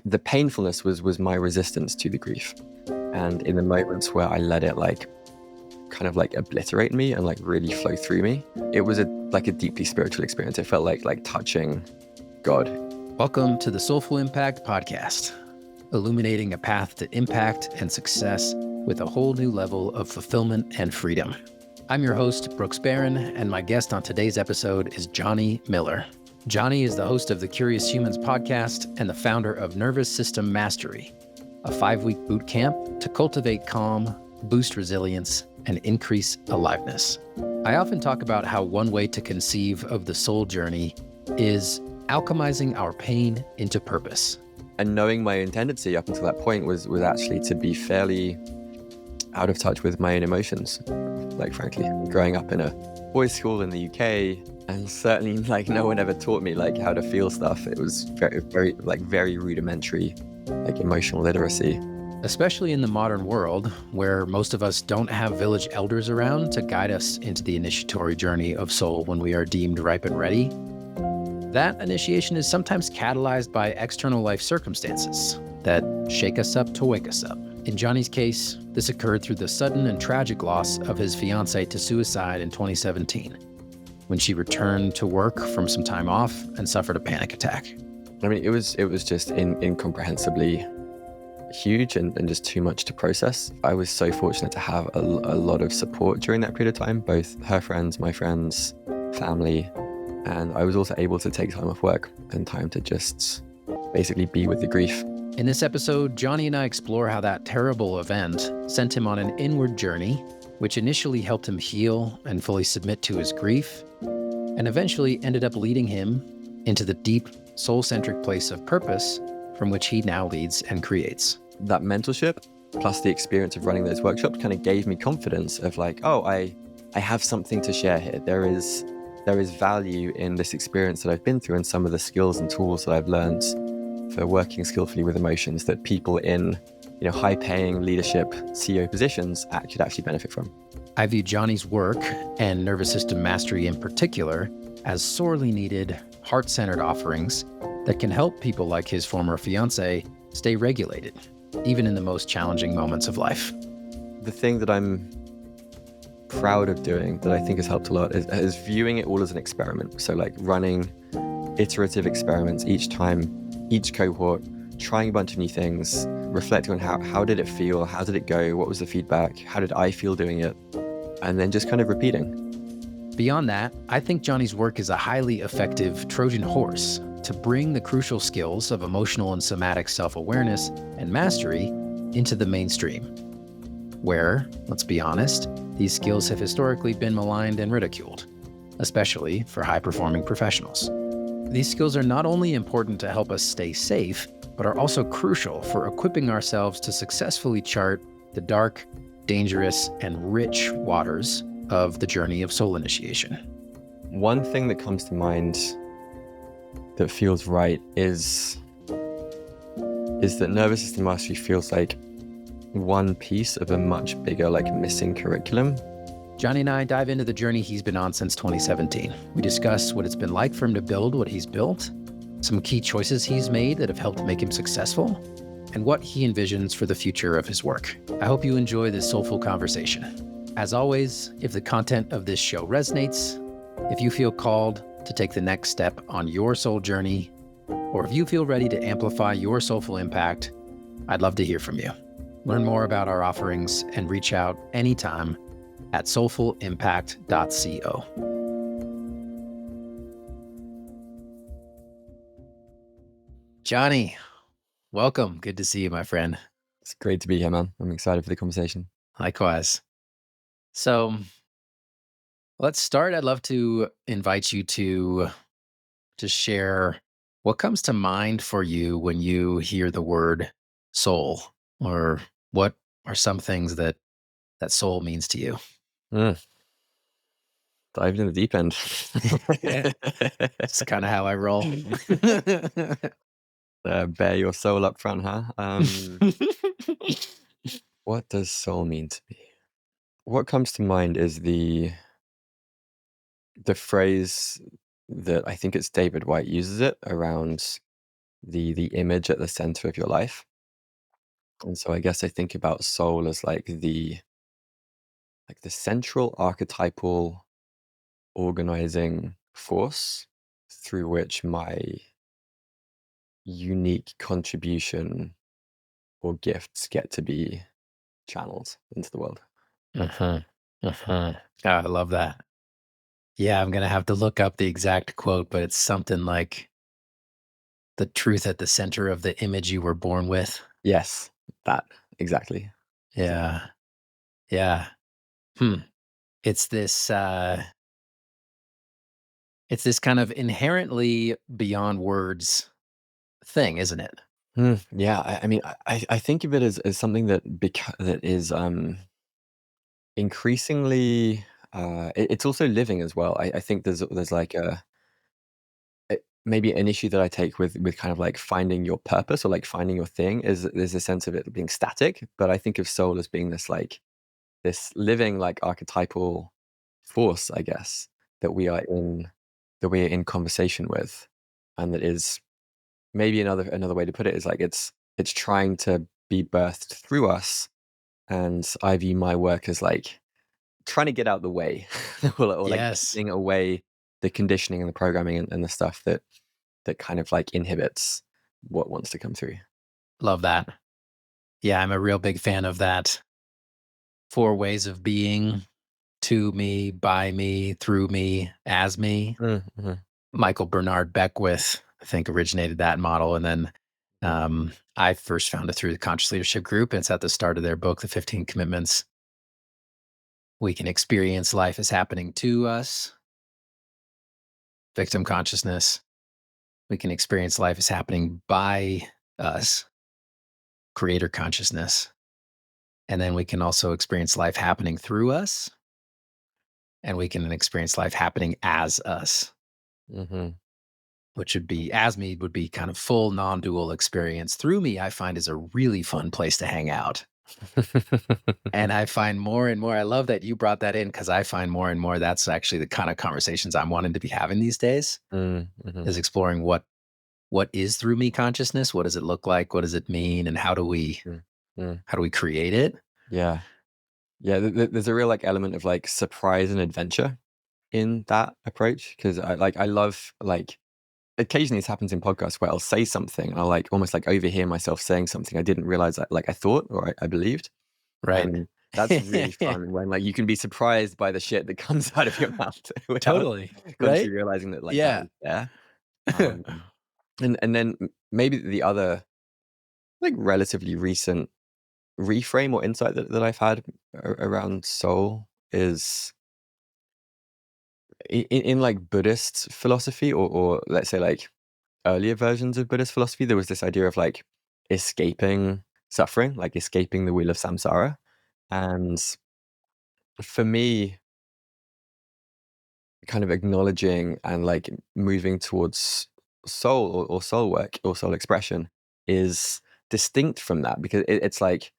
the painfulness was my resistance to the grief. And in the moments where I let it kind of obliterate me and really flow through me, it was a deeply spiritual experience. It felt like touching God. Welcome to the Soulful Impact Podcast, illuminating a path to impact and success with a whole new level of fulfillment and freedom. I'm your host, Brooks Barron, and my guest on today's episode is Jonny Miller. Jonny is the host of the Curious Humans podcast and the founder of Nervous System Mastery, a 5-week boot camp to cultivate calm, boost resilience, and increase aliveness. I often talk about how one way to conceive of the soul journey is alchemizing our pain into purpose. And knowing my own tendency up until that point was actually to be fairly out of touch with my own emotions. Frankly, growing up in a boys' school in the UK, and certainly no one ever taught me how to feel stuff. It was very rudimentary, emotional literacy. Especially in the modern world, where most of us don't have village elders around to guide us into the initiatory journey of soul when we are deemed ripe and ready. That initiation is sometimes catalyzed by external life circumstances that shake us up to wake us up. In Jonny's case, this occurred through the sudden and tragic loss of his fiancé to suicide in 2017, when she returned to work from some time off and suffered a panic attack. I mean, it was just incomprehensibly huge and just too much to process. I was so fortunate to have a lot of support during that period of time, both her friends, my friends, family, and I was also able to take time off work and time to just basically be with the grief. In this episode, Jonny and I explore how that terrible event sent him on an inward journey, which initially helped him heal and fully submit to his grief, and eventually ended up leading him into the deep, soul-centric place of purpose from which he now leads and creates. That mentorship, plus the experience of running those workshops, kind of gave me confidence of I have something to share here. There is value in this experience that I've been through and some of the skills and tools that I've learned for working skillfully with emotions that people in high-paying leadership CEO positions could actually benefit from. I view Jonny's work, and nervous system mastery in particular, as sorely needed, heart-centered offerings that can help people like his former fiancé stay regulated, even in the most challenging moments of life. The thing that I'm proud of doing, that I think has helped a lot, is viewing it all as an experiment. So running iterative experiments each time, each cohort, trying a bunch of new things, reflecting on how did it feel, how did it go, what was the feedback, how did I feel doing it, and then just kind of repeating. Beyond that, I think Jonny's work is a highly effective Trojan horse to bring the crucial skills of emotional and somatic self-awareness and mastery into the mainstream, where, let's be honest, these skills have historically been maligned and ridiculed, especially for high-performing professionals. These skills are not only important to help us stay safe, but are also crucial for equipping ourselves to successfully chart the dark, dangerous, and rich waters of the journey of soul initiation. One thing that comes to mind that feels right is that nervous system mastery feels like one piece of a much bigger missing curriculum. Jonny and I dive into the journey he's been on since 2017. We discuss what it's been like for him to build what he's built, some key choices he's made that have helped make him successful, and what he envisions for the future of his work. I hope you enjoy this soulful conversation. As always, if the content of this show resonates, if you feel called to take the next step on your soul journey, or if you feel ready to amplify your soulful impact, I'd love to hear from you. Learn more about our offerings and reach out anytime at soulfulimpact.co. Jonny, welcome. Good to see you, my friend. It's great to be here, man. I'm excited for the conversation. Likewise. So let's start. I'd love to invite you to share what comes to mind for you when you hear the word soul, or what are some things that soul means to you? Dive in the deep end. That's kind of how I roll. Bear your soul up front, huh? What does soul mean to me? What comes to mind is the phrase that I think it's David White uses it around the image at the center of your life. And so I guess I think about soul as like the central archetypal organizing force through which my unique contribution or gifts get to be channeled into the world. Uh-huh. Uh-huh. Oh, I love that. Yeah, I'm gonna have to look up the exact quote, but it's something like the truth at the center of the image you were born with. Yes, that exactly. Exactly. Yeah. Yeah. Hmm. It's this it's this kind of inherently beyond words thing, isn't it? Yeah, I mean, I think of it as something that that is increasingly. It's also living as well. I think there's like maybe an issue that I take with kind of like finding your purpose or like finding your thing is there's a sense of it being static. But I think of soul as being this like this living like archetypal force, I guess, that we're in conversation with, and that is maybe another way to put it is like it's trying to be birthed through us, and I view my work as like trying to get out the way or like Yes. getting away the conditioning and the programming and the stuff that kind of like inhibits what wants to come through. Love that. Yeah, I'm a real big fan of that 4 ways of being: to me, by me, through me, as me. Mm-hmm. Michael Bernard Beckwith, I think, originated that model, and then I first found it through the Conscious Leadership Group. And it's at the start of their book, The 15 Commitments. We can experience life as happening to us, victim consciousness. We can experience life as happening by us, creator consciousness. And then we can also experience life happening through us, and we can experience life happening as us, Mm-hmm. which would be as me would be kind of full non-dual experience. Through me, I find is a really fun place to hang out. And I find more and more, I love that you brought that in, because I find more and more that's actually the kind of conversations I'm wanting to be having these days, Mm-hmm. is exploring what is through me consciousness, what does it look like, what does it mean, and Mm-hmm. how do we create it? Yeah. Yeah, there's a real like element of like surprise and adventure in that approach because I love like occasionally this happens in podcasts where I'll say something and I'll like almost like overhear myself saying something I didn't realize that like I thought or I believed, Right. and that's really fun when like you can be surprised by the shit that comes out of your mouth without Totally. consciously Right. realizing that like that Yeah. was there. Um, and then maybe the other like relatively recent reframe or insight that I've had around soul is in like Buddhist philosophy or let's say like earlier versions of Buddhist philosophy, there was this idea of like escaping suffering, like escaping the wheel of samsara. And for me, kind of acknowledging and like moving towards soul or soul work or soul expression is distinct from that because it's like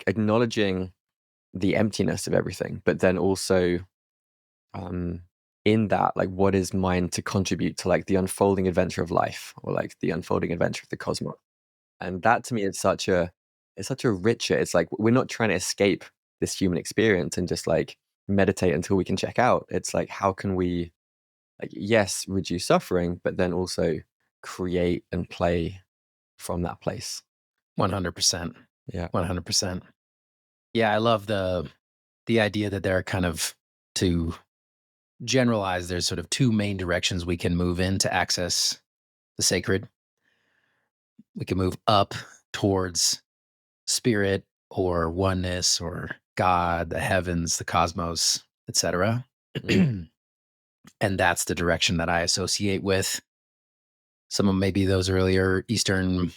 acknowledging the emptiness of everything, but then also um in that like what is mine to contribute to like the unfolding adventure of life or like the unfolding adventure of the cosmos. And that to me is such a richer, it's like we're not trying to escape this human experience and just like meditate until we can check out. It's like how can we like yes reduce suffering but then also create and play from that place. 100%. Yeah. 100%. Yeah, I love the idea that there are kind of, to generalize, there's sort of 2 main directions we can move in to access the sacred. We can move up towards spirit or oneness or God, the heavens, the cosmos, etc. Mm, And that's the direction that I associate with some of maybe those earlier Eastern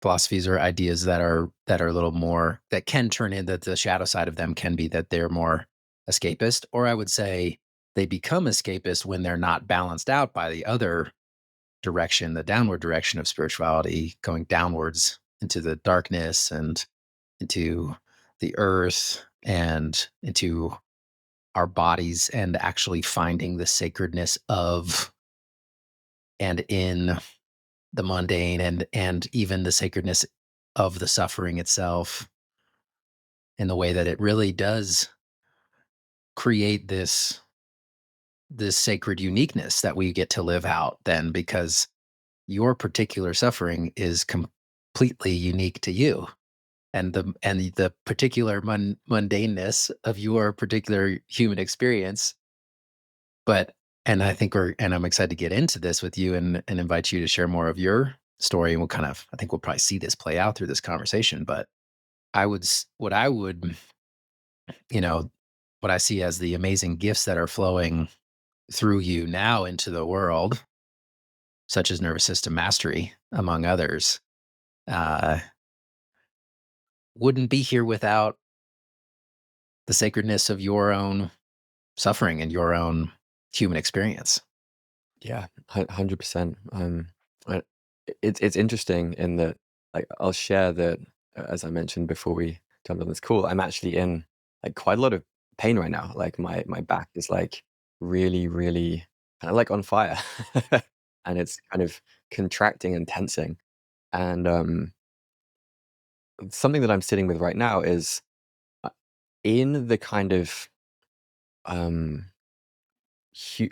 philosophies or ideas that are a little more, that can turn in, that the shadow side of them can be that they're more escapist, or I would say they become escapist when they're not balanced out by the other direction, the downward direction of spirituality, going downwards into the darkness and into the earth and into our bodies, and actually finding the sacredness of and in the mundane and even the sacredness of the suffering itself, in the way that it really does create this sacred uniqueness that we get to live out then, because your particular suffering is completely unique to you, and the particular mundaneness of your particular human experience. But and I think I'm excited to get into this with you and invite you to share more of your story, and I think we'll probably see this play out through this conversation. But what I would, you know, what I see as the amazing gifts that are flowing through you now into the world, such as nervous system mastery, among others, uh, wouldn't be here without the sacredness of your own suffering and your own human experience. Yeah, 100%. I- it's interesting in that, like, I'll share that, as I mentioned before we jumped on this call, I'm actually in like quite a lot of pain right now. Like my back is like really, really kind of like on fire, and it's kind of contracting and tensing. And something that I'm sitting with right now is, uh, in the kind of um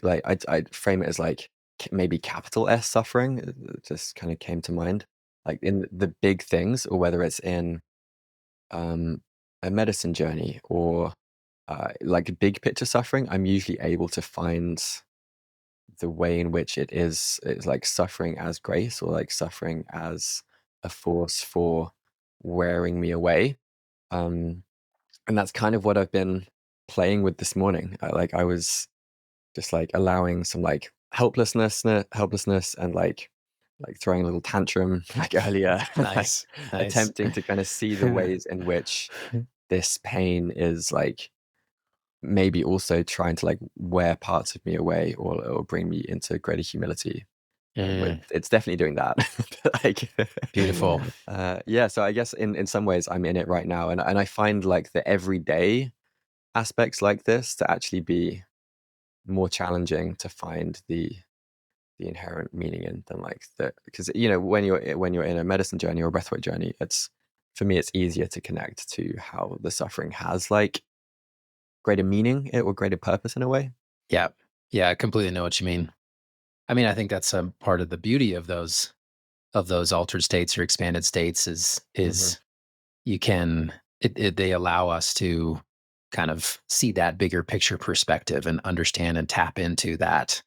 like I'd frame it as like maybe capital S suffering. It just kind of came to mind, like in the big things, or whether it's in um, a medicine journey, or like big picture suffering. I'm usually able to find the way in which it's like suffering as grace, or like suffering as a force for wearing me away. Um, and that's kind of what I've been playing with this morning. I was just like allowing some like helplessness, and like throwing a little tantrum like earlier, like Nice, nice. attempting to kind of see the ways in which this pain is like maybe also trying to like wear parts of me away, or bring me into greater humility. Mm, It's definitely doing that. But, like beautiful. yeah, so I guess in some ways I'm in it right now, and I find like the everyday aspects like this to actually be more challenging to find the inherent meaning in, than like the, because when you're in a medicine journey or a breathwork journey, it's, for me, it's easier to connect to how the suffering has like greater meaning, or greater purpose in a way. Yeah, yeah, I completely know what you mean. I mean, I think that's a part of the beauty of those altered states or expanded states Hmm. is you can they allow us to kind of see that bigger picture perspective and understand and tap into that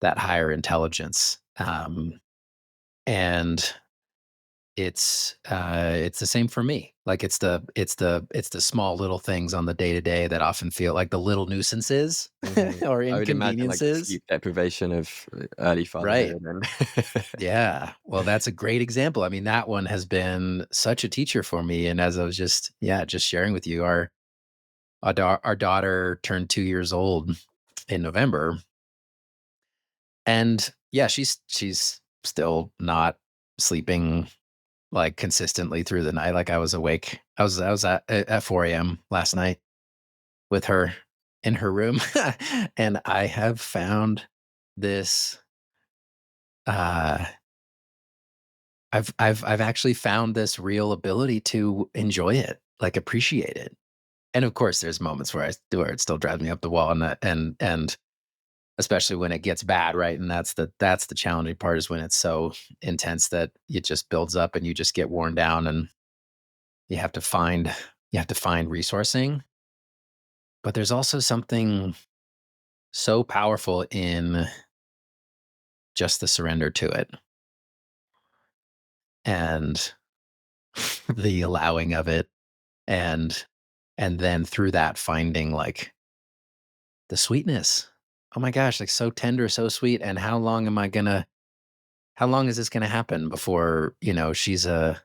higher intelligence. And it's the same for me. Like it's the small little things on the day to day that often feel like the little nuisances Hmm. or I would imagine like the inconveniences. sleep deprivation of early Right. fatherhood, and Yeah. Well, that's a great example. I mean, that one has been such a teacher for me. And as I was just sharing with you, our daughter turned 2 years old in November, and yeah, she's still not sleeping like consistently through the night. Like I was awake. I was at 4 a.m. last night with her in her room, and I have found this. Uh, I've actually found this real ability to enjoy it, like appreciate it. And of course, there's moments where it still drives me up the wall, and especially when it gets bad, right? And that's the challenging part, is when it's so intense that it just builds up and you just get worn down, and you have to find you have to find resourcing. But there's also something so powerful in just the surrender to it, and the allowing of it, and and then through that finding like the sweetness. Oh my gosh, like so tender, so sweet. And how long is this gonna happen before, she's a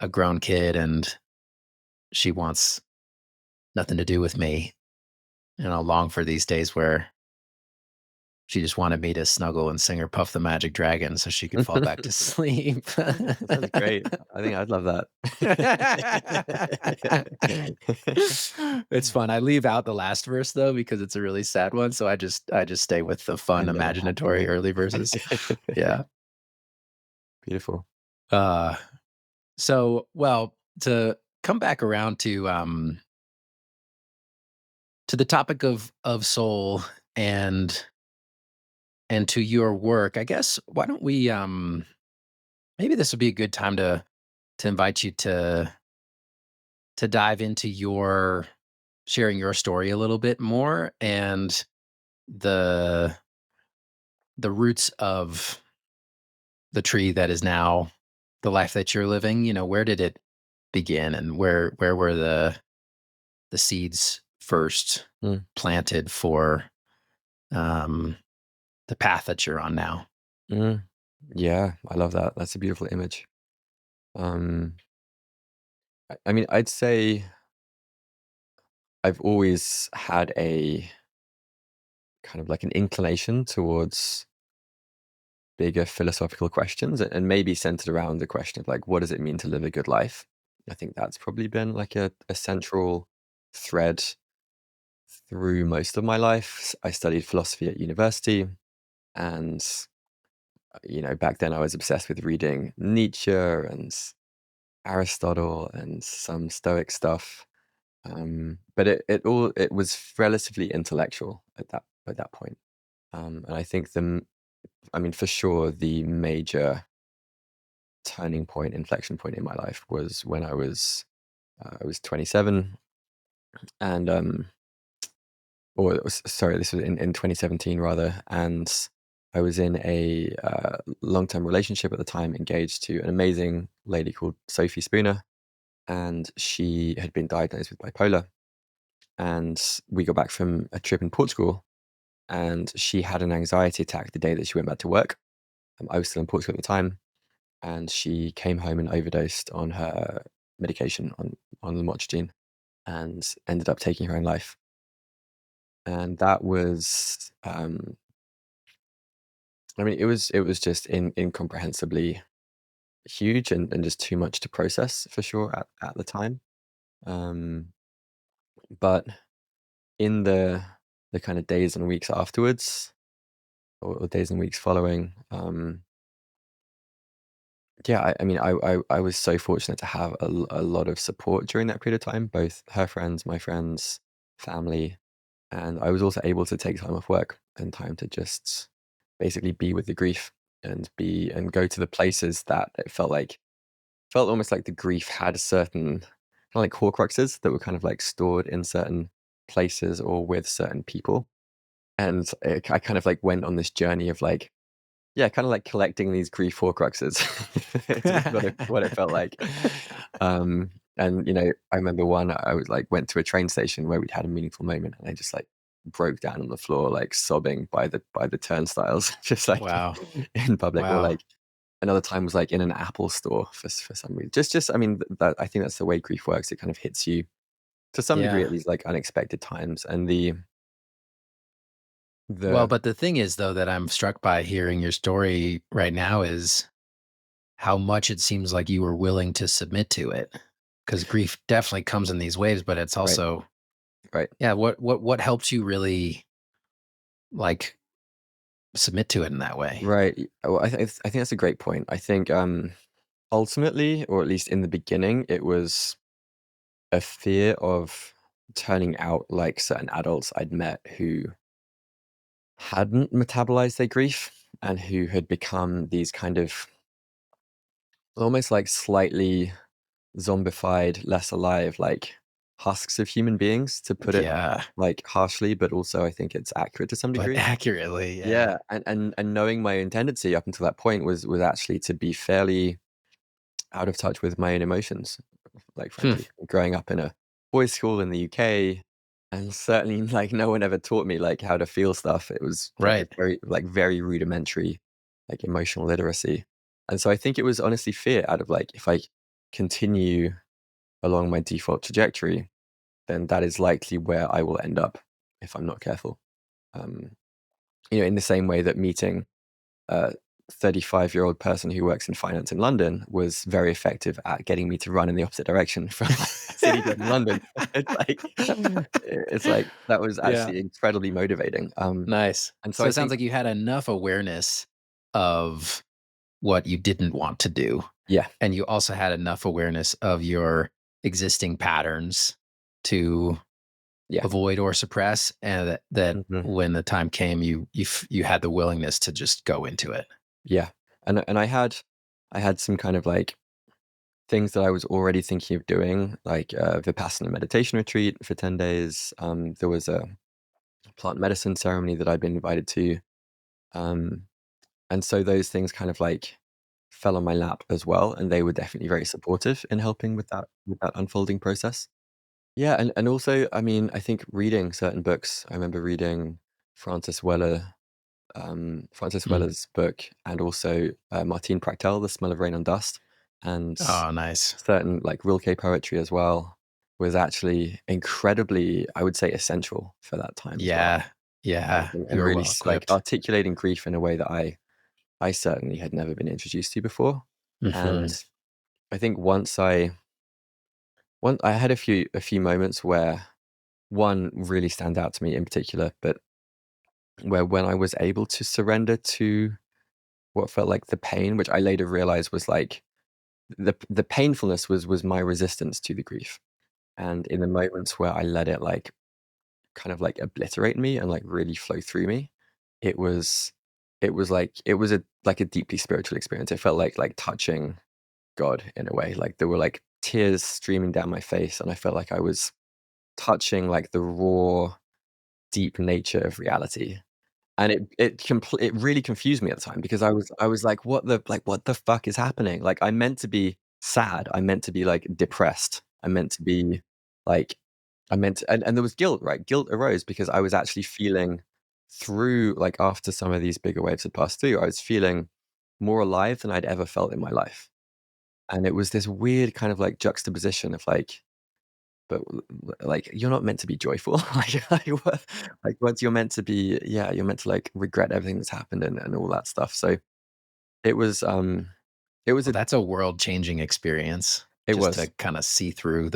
grown kid and she wants nothing to do with me. And I long for these days where she just wanted me to snuggle and sing her Puff the Magic Dragon so she could fall back to sleep. that sounds great. I think I'd love that. It's fun. I leave out the last verse though because it's a really sad one, so I just stay with the I fun know, have to. imaginatory early verses. Yeah. Beautiful. Uh, so, well, to come back around to the topic of soul and to your work, I guess why don't we maybe this would be a good time to invite you to dive into your sharing your story a little bit more and the roots of the tree that is now the life that you're living. Where did it begin, and where were the seeds first Mm, planted for um, the path that you're on now? mm. Yeah, I love that. That's a beautiful image. Um, I mean, I'd say I've always had a kind of like an inclination towards bigger philosophical questions, and maybe centered around the question of like, what does it mean to live a good life? I think that's probably been like a central thread through most of my life. I studied philosophy at university, and back then I was obsessed with reading Nietzsche and Aristotle and some Stoic stuff. But it was relatively intellectual at that point. And I think I mean, for sure, the major turning point, inflection point in my life was when I was 27, and or sorry, this was in 2017 rather, and I was in a long-term relationship at the time, engaged to an amazing lady called Sophie Spooner, and she had been diagnosed with bipolar. And we got back from a trip in Portugal, and she had an anxiety attack the day that she went back to work. I was still in Portugal at the time, and she came home and overdosed on her medication on lamotrigine, and ended up taking her own life. And that was, I mean, it was just incomprehensibly huge, and just too much to process for sure at the time. Um, but in the kind of days and weeks afterwards, or days and weeks following, yeah, I mean, I was so fortunate to have a lot of support during that period of time, both her friends, my friends, family, and I was also able to take time off work and time to just basically be with the grief, and go to the places that it felt almost like the grief had certain kind of like horcruxes that were kind of like stored in certain places or with certain people. And I kind of like went on this journey of like, yeah, kind of like collecting these grief horcruxes. It's what it felt like. And I remember one, I was like went to a train station where we'd had a meaningful moment, and I just like broke down on the floor, like sobbing by the turnstiles, just like Wow. in public. Or Wow. like another time was like in an Apple store for some reason. Just I mean, that I think that's the way grief works. It kind of hits you to some degree Yeah. at these like unexpected times, and Well, the but the thing is, though, that I'm struck by hearing your story right now is how much it seems like you were willing to submit to it. Because grief definitely comes in these waves, but it's right, also, right. yeah, what helps you really like submit to it in that way? Right. Well, I think that's a great point. I think ultimately, or at least in the beginning, it was a fear of turning out like certain adults I'd met who hadn't metabolized their grief, and who had become these kind of almost like slightly zombified, less alive, like husks of human beings, to put it Yeah, like harshly, but also I think it's accurate to some but degree. accurately, yeah. Yeah, and knowing my own tendency up until that point was actually to be fairly out of touch with my own emotions, like, Hmm, frankly. Growing up in a boys' school in the UK, and certainly, like, no one ever taught me, like, how to feel stuff. It was like a right. very rudimentary, like, emotional literacy. And so I think it was honestly fear out of, like, if I continue along my default trajectory, then that is likely where I will end up if I'm not careful. Um, in the same way that meeting a 35-year-old person who works in finance in London was very effective at getting me to run in the opposite direction from city to London. It's like that was Yeah, actually incredibly motivating. nice. And so So I it sounds think like you had enough awareness of what you didn't want to do. Yeah. And you also had enough awareness of your existing patterns to Yeah. avoid or suppress, and that Mhm. when the time came, you had the willingness to just go into it. Yeah. And I had some kind of like things that I was already thinking of doing, like Vipassana meditation retreat for 10 days. There was a plant medicine ceremony that I'd been invited to. Um, and so those things kind of like fell on my lap as well. And they were definitely very supportive in helping with that unfolding process. Yeah. And also, I mean, I think reading certain books, I remember reading Francis Weller, Francis Mm. Weller's book, and also Martine Prachtel, The Smell of Rain and Dust, and Oh, nice. certain like Rilke poetry as well, was actually incredibly, I would say, essential for that time as well. Yeah. Yeah. And You were really well like equipped. articulating grief in a way that I certainly had never been introduced to before. And Hmm. I think once I had a few moments where one really stands out to me in particular, but where when I was able to surrender to what felt like the pain, which I later realized was like the painfulness was my resistance to the grief. And in the moments where I let it like kind of like obliterate me and like really flow through me, it was it was a like a deeply spiritual experience. It felt like touching God in a way. Like there were like tears streaming down my face, and I felt like I was touching like the raw, deep nature of reality. And it really confused me at the time because I was like, what the fuck is happening? Like, I'm meant to be sad. I'm meant to be, like, depressed. I'm meant to be, like I meant to, and there was guilt, right? Guilt arose because I was actually feeling through like, after some of these bigger waves had passed through, I was feeling more alive than I'd ever felt in my life. And it was this weird kind of, like, juxtaposition of, like, but like you're not meant to be joyful. Like what you're meant to be, yeah, you're meant to like regret everything that's happened and all that stuff. So it was it was Well, a that's a world-changing experience, it just to was kind of see through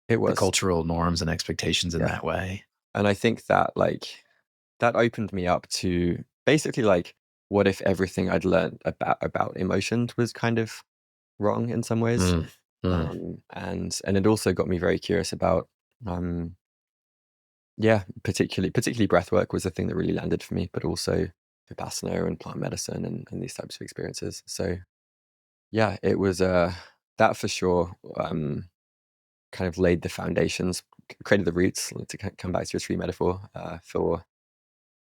it the was cultural norms and expectations in yeah. that way. And I think that like that opened me up to basically like what if everything I'd learned about emotions was kind of wrong in some ways. Mm, mm. And it also got me very curious about um yeah, particularly breath work was the thing that really landed for me, but also Vipassana and plant medicine and these types of experiences. So yeah, it was that for sure kind of laid the foundations, created the roots to come back to your tree metaphor for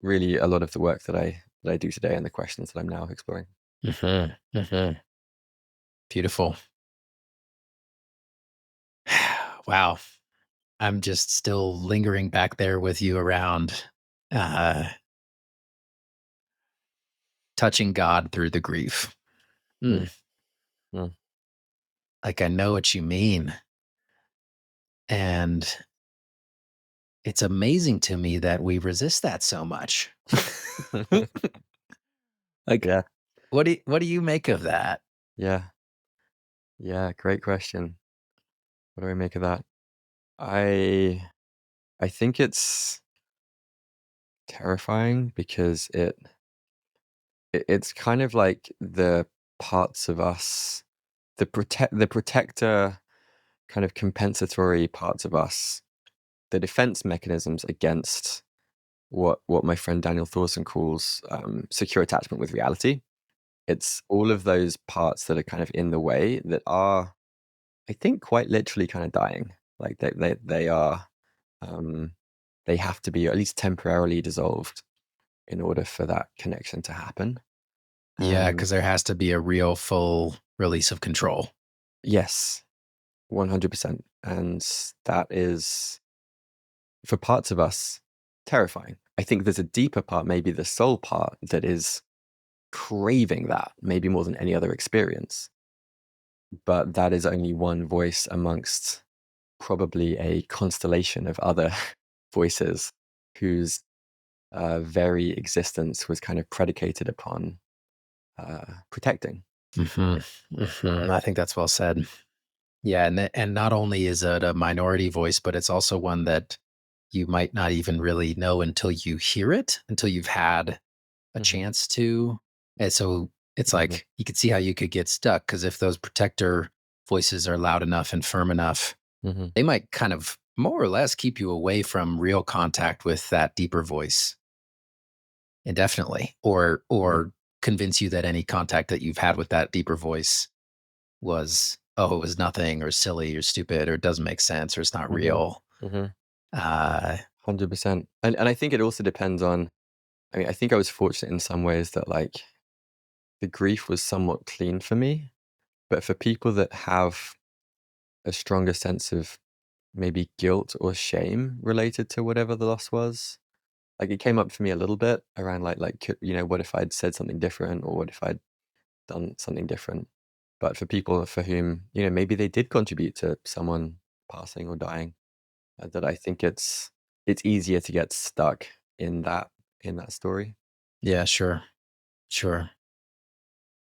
really a lot of the work that I do today and the questions that I'm now exploring. Mhm, mhm. Beautiful. Wow. I'm just still lingering back there with you around uh, touching God through the grief. Mm, Mm. mm. Like, I know what you mean. And it's amazing to me that we resist that so much. Like, Yeah, what do you make of that? yeah, yeah. Great question. What do I make of that? I I think it's terrifying because it's kind of like the parts of us, the protector kind of compensatory parts of us, the defense mechanisms against what my friend Daniel Thorson calls secure attachment with reality. It's all of those parts that are kind of in the way that are, I think, quite literally kind of dying. Like they are, um, they have to be at least temporarily dissolved in order for that connection to happen. Yeah, And because there has to be a real full release of control. yes, 100%. And that is, for parts of us, terrifying. I think there's a deeper part, maybe the soul part, that is craving that, maybe more than any other experience. But that is only one voice amongst probably a constellation of other voices whose very existence was kind of predicated upon protecting. Mhm, mhm. I think that's well said. Yeah, and not only is it a minority voice, but it's also one that you might not even really know until you hear it, until you've had a Hmm. chance to. And so It's Mhm. like you could see how you could get stuck, because if those protector voices are loud enough and firm enough, Mhm. they might kind of more or less keep you away from real contact with that deeper voice indefinitely, or Mhm. convince you that any contact that you've had with that deeper voice was, oh, it was nothing or silly or stupid or it doesn't make sense or it's not Mhm. real. Mhm. Uh 100%. And I think it also depends on, I mean, I think I was fortunate in some ways that like the grief was somewhat clean for me, but for people that have a stronger sense of maybe guilt or shame related to whatever the loss was, like it came up for me a little bit around what if I'd said something different, or what if I'd done something different. But for people for whom, maybe they did contribute to someone passing or dying, that I think it's easier to get stuck in that story. yeah, sure. Sure.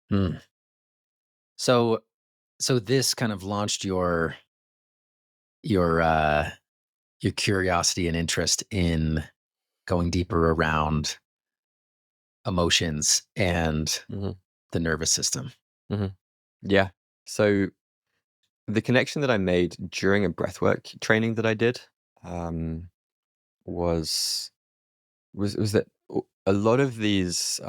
Hmm. So this kind of launched your uh your curiosity and interest in going deeper around emotions and Hmm. the nervous system. Hmm. Yeah. So the connection that I made during a breathwork training that I did, um, was was that a lot of these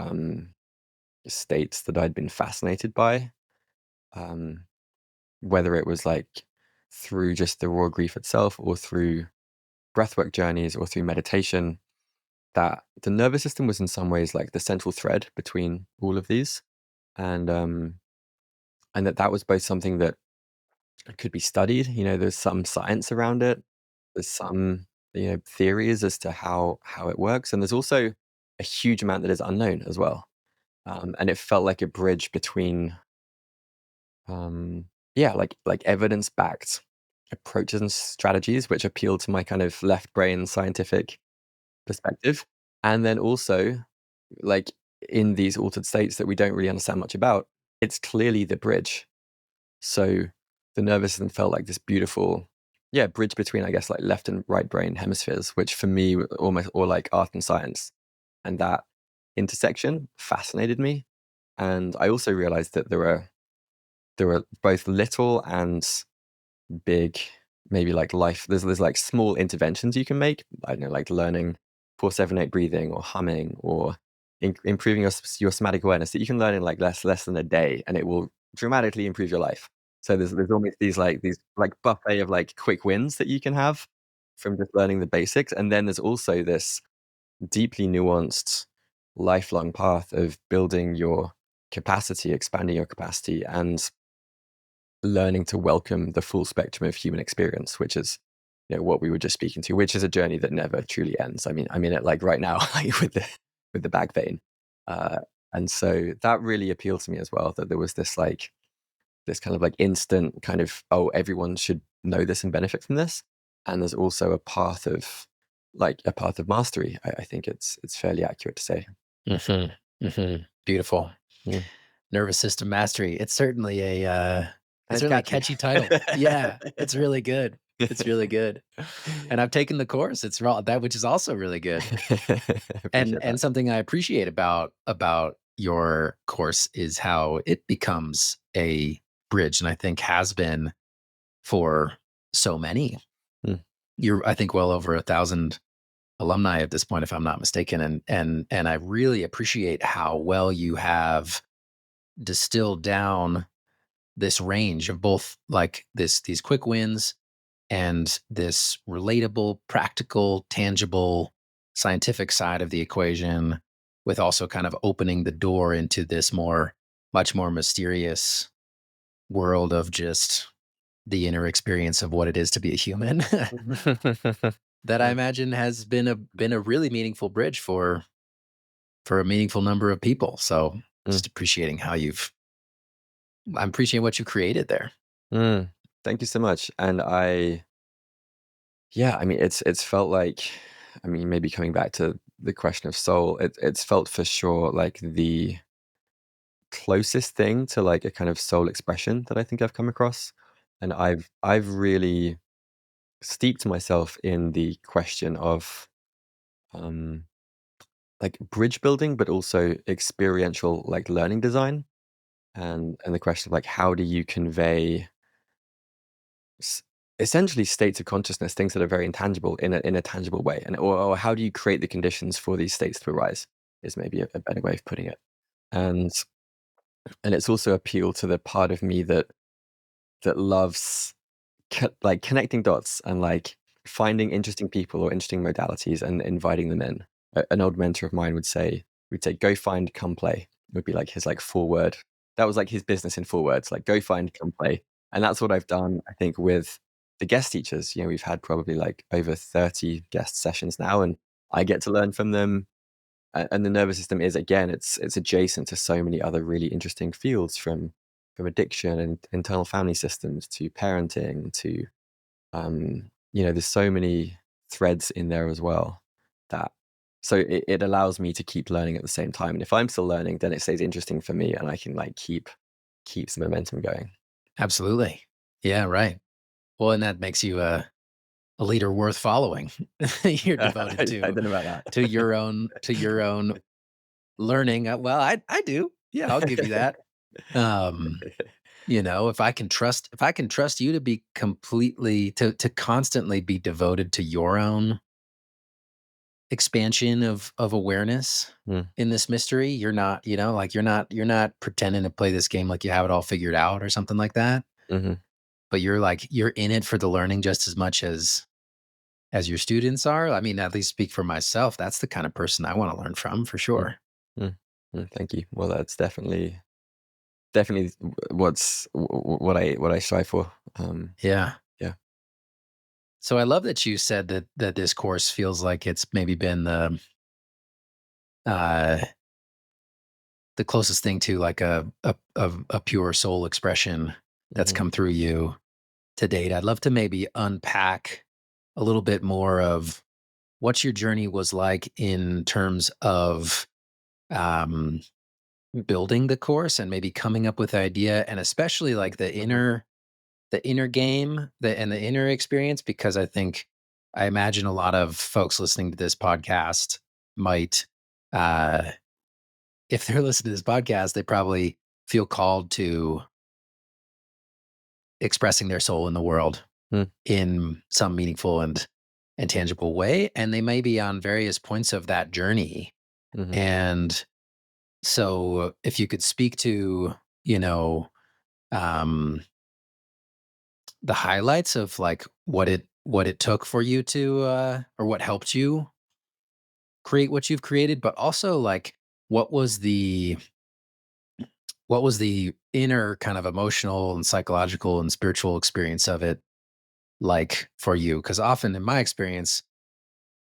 states that I'd been fascinated by, um, whether it was like through just the raw grief itself, or through breathwork journeys, or through meditation, that the nervous system was in some ways like the central thread between all of these, and that was both something that could be studied. There's some science around it. There's some theories as to how it works, and there's also a huge amount that is unknown as well. And it felt like a bridge between yeah, like evidence backed approaches and strategies which appeal to my kind of left brain scientific perspective, and then also like in these altered states that we don't really understand much about, it's clearly the bridge. So the nervous system felt like this beautiful, yeah, bridge between, I guess, like left and right brain hemispheres, which for me almost, or like art and science, and that intersection fascinated me. And I also realized that there were both little and big, maybe like life. There's like small interventions you can make. I don't know, like learning 4-7-8 breathing, or humming, or improving your somatic awareness, that you can learn in like less than a day, and it will dramatically improve your life. So there's almost these buffet of like quick wins that you can have from just learning the basics, and then there's also this deeply nuanced lifelong path of building your capacity, expanding your capacity, and learning to welcome the full spectrum of human experience, which is what we were just speaking to, which is a journey that never truly ends. I mean it like right now, like with the back vein, uh, and so that really appealed to me as well. That there was this kind of like instant kind of, oh, everyone should know this and benefit from this, and there's also a path of mastery. I think it's fairly accurate to say. Beautiful. Yeah. Nervous system mastery. And It's it's certainly a catchy. catchy title. Yeah, it's really good. It's really good. And I've taken the course. It's raw that which is also really good. And Appreciate that. something I appreciate about your course is how it becomes a bridge, and I think has been for so many. Mm. You're, I think, well over 1,000 alumni at this point, if I'm not mistaken, and I really appreciate how well you have distilled down this range of both like these quick wins and this relatable, practical, tangible, scientific side of the equation, with also kind of opening the door into this much more mysterious world of just the inner experience of what it is to be a human. That I Yeah. imagine has been a really meaningful bridge for a meaningful number of people. So Mm. just appreciating I'm appreciating what you created there. Mm. Thank you so much. And yeah, I mean, it's felt like, I mean, maybe coming back to the question of soul, it's felt for sure like the closest thing to like a kind of soul expression that I think I've come across. And I've really steeped myself in the question of um like bridge building, but also experiential like learning design. and the question of like, how do you convey essentially states of consciousness, things that are very intangible in a tangible way, and or how do you create the conditions for these states to arise is maybe a better way of putting it. And it's also appeal to the part of me that loves like connecting dots and like finding interesting people or interesting modalities and inviting them in. An old mentor of mine would say, go find, come play. It would be like his like 4 word. That was like his business in 4 words, like go find, come play. And that's what I've done, I think, with the guest teachers. You know, we've had probably like over 30 guest sessions now, and I get to learn from them. And the nervous system is, again, it's adjacent to so many other really interesting fields, from addiction and internal family systems to parenting to you know, there's so many threads in there as well, that so it allows me to keep learning at the same time. And if I'm still learning, then it stays interesting for me, and I can like keep some momentum going. Absolutely. Yeah, right. Well, and that makes you a leader worth following. You're devoted I don't know about that. to your own learning. Well, I do. Yeah, I'll give you that. You know, if I can trust you to be completely to constantly be devoted to your own expansion of awareness Mm, in this mystery, you're not, you know, like you're not pretending to play this game like you have it all figured out or something like that. hmm But you're in it for the learning just as much as your students are. I mean, at least speak for myself. That's the kind of person I want to learn from for mm, sure. mm, thank you. Well, that's definitely what I strive for. Yeah. Yeah. So I love that you said that this course feels like it's maybe been uh the closest thing to like a pure soul expression that's hmm come through you to date. I'd love to maybe unpack a little bit more of what your journey was like in terms of um, building the course and maybe coming up with the idea, and especially like hmm the inner game, and the inner experience, because I imagine a lot of folks listening to this podcast might, uh, if they're listening to this podcast, they probably feel called to expressing their soul in the world mm in some meaningful and tangible way, and they may be on various points of that journey. hmm And so if you could speak to, you know, um, the highlights of like what it took for you to or what helped you create what you've created, but also like what was the what was the inner kind of emotional and psychological and spiritual experience of it like for you? Because often in my experience,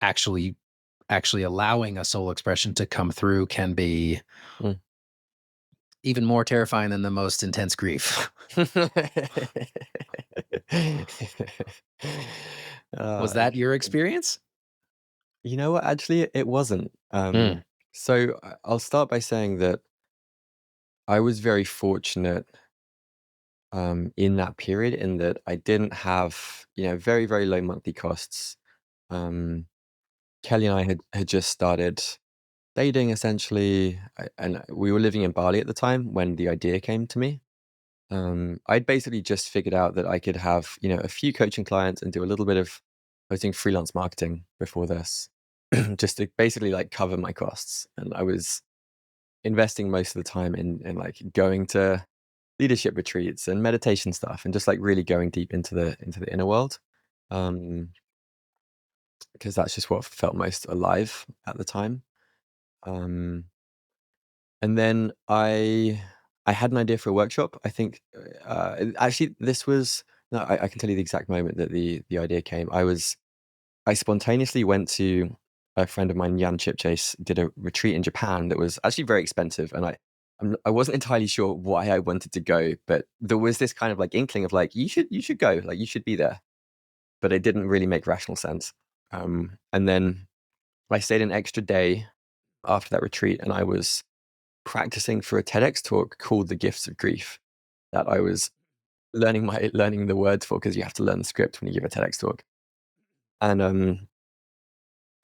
actually allowing a soul expression to come through can be mm. even more terrifying than the most intense grief. Was that your Interesting. experience? You know what? Actually, it wasn't. Mm, So I'll start by saying that I was very fortunate in that period, in that I didn't have, you know, very, very low monthly costs. Um, Kelly and I had just started dating essentially, and we were living in Bali at the time when the idea came to me. I'd basically just figured out that I could have, you know, a few coaching clients and do a little bit of, I was doing freelance marketing before this, just to basically like cover my costs. And I was investing most of the time in like going to leadership retreats and meditation stuff, and just like really going deep into the inner world. Um, because that's just what felt most alive at the time. Um, and then I had an idea for a workshop. I think actually this was no, I can tell you the exact moment that the idea came. I spontaneously went to a friend of mine, Jan Chipchase, did a retreat in Japan that was actually very expensive, and I wasn't entirely sure why I wanted to go, but there was this kind of like inkling of like you should go, like you should be there, but it didn't really make rational sense. And then I stayed an extra day after that retreat, and I was practicing for a TEDx talk called "The Gifts of Grief" that I was learning the words for, because you have to learn the script when you give a TEDx talk. And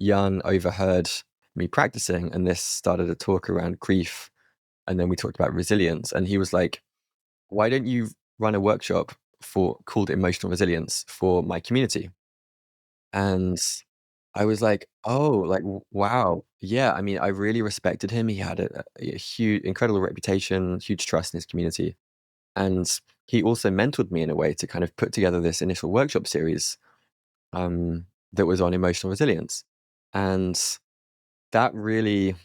Jan overheard me practicing, and this started a talk around grief and then we talked about resilience, and he was like, why don't you run a workshop called Emotional Resilience for my community? And I was like, oh, like, wow. Yeah. I mean, I really respected him. He had a huge, incredible reputation, huge trust in his community. And he also mentored me in a way to kind of put together this initial workshop series that was on emotional resilience. And that really,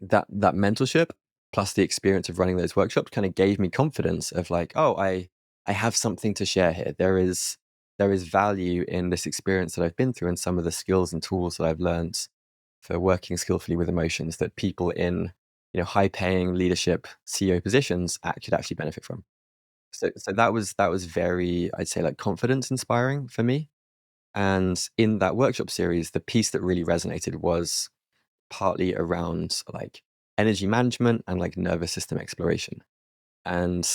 that mentorship plus the experience of running those workshops kind of gave me confidence of like, oh, I have something to share here. There is value in this experience that I've been through and some of the skills and tools that I've learned for working skillfully with emotions that people in high paying leadership CEO positions could actually benefit from. So that was very, I'd say, like confidence inspiring for me. And in that workshop series, the piece that really resonated was partly around like energy management and like nervous system exploration. And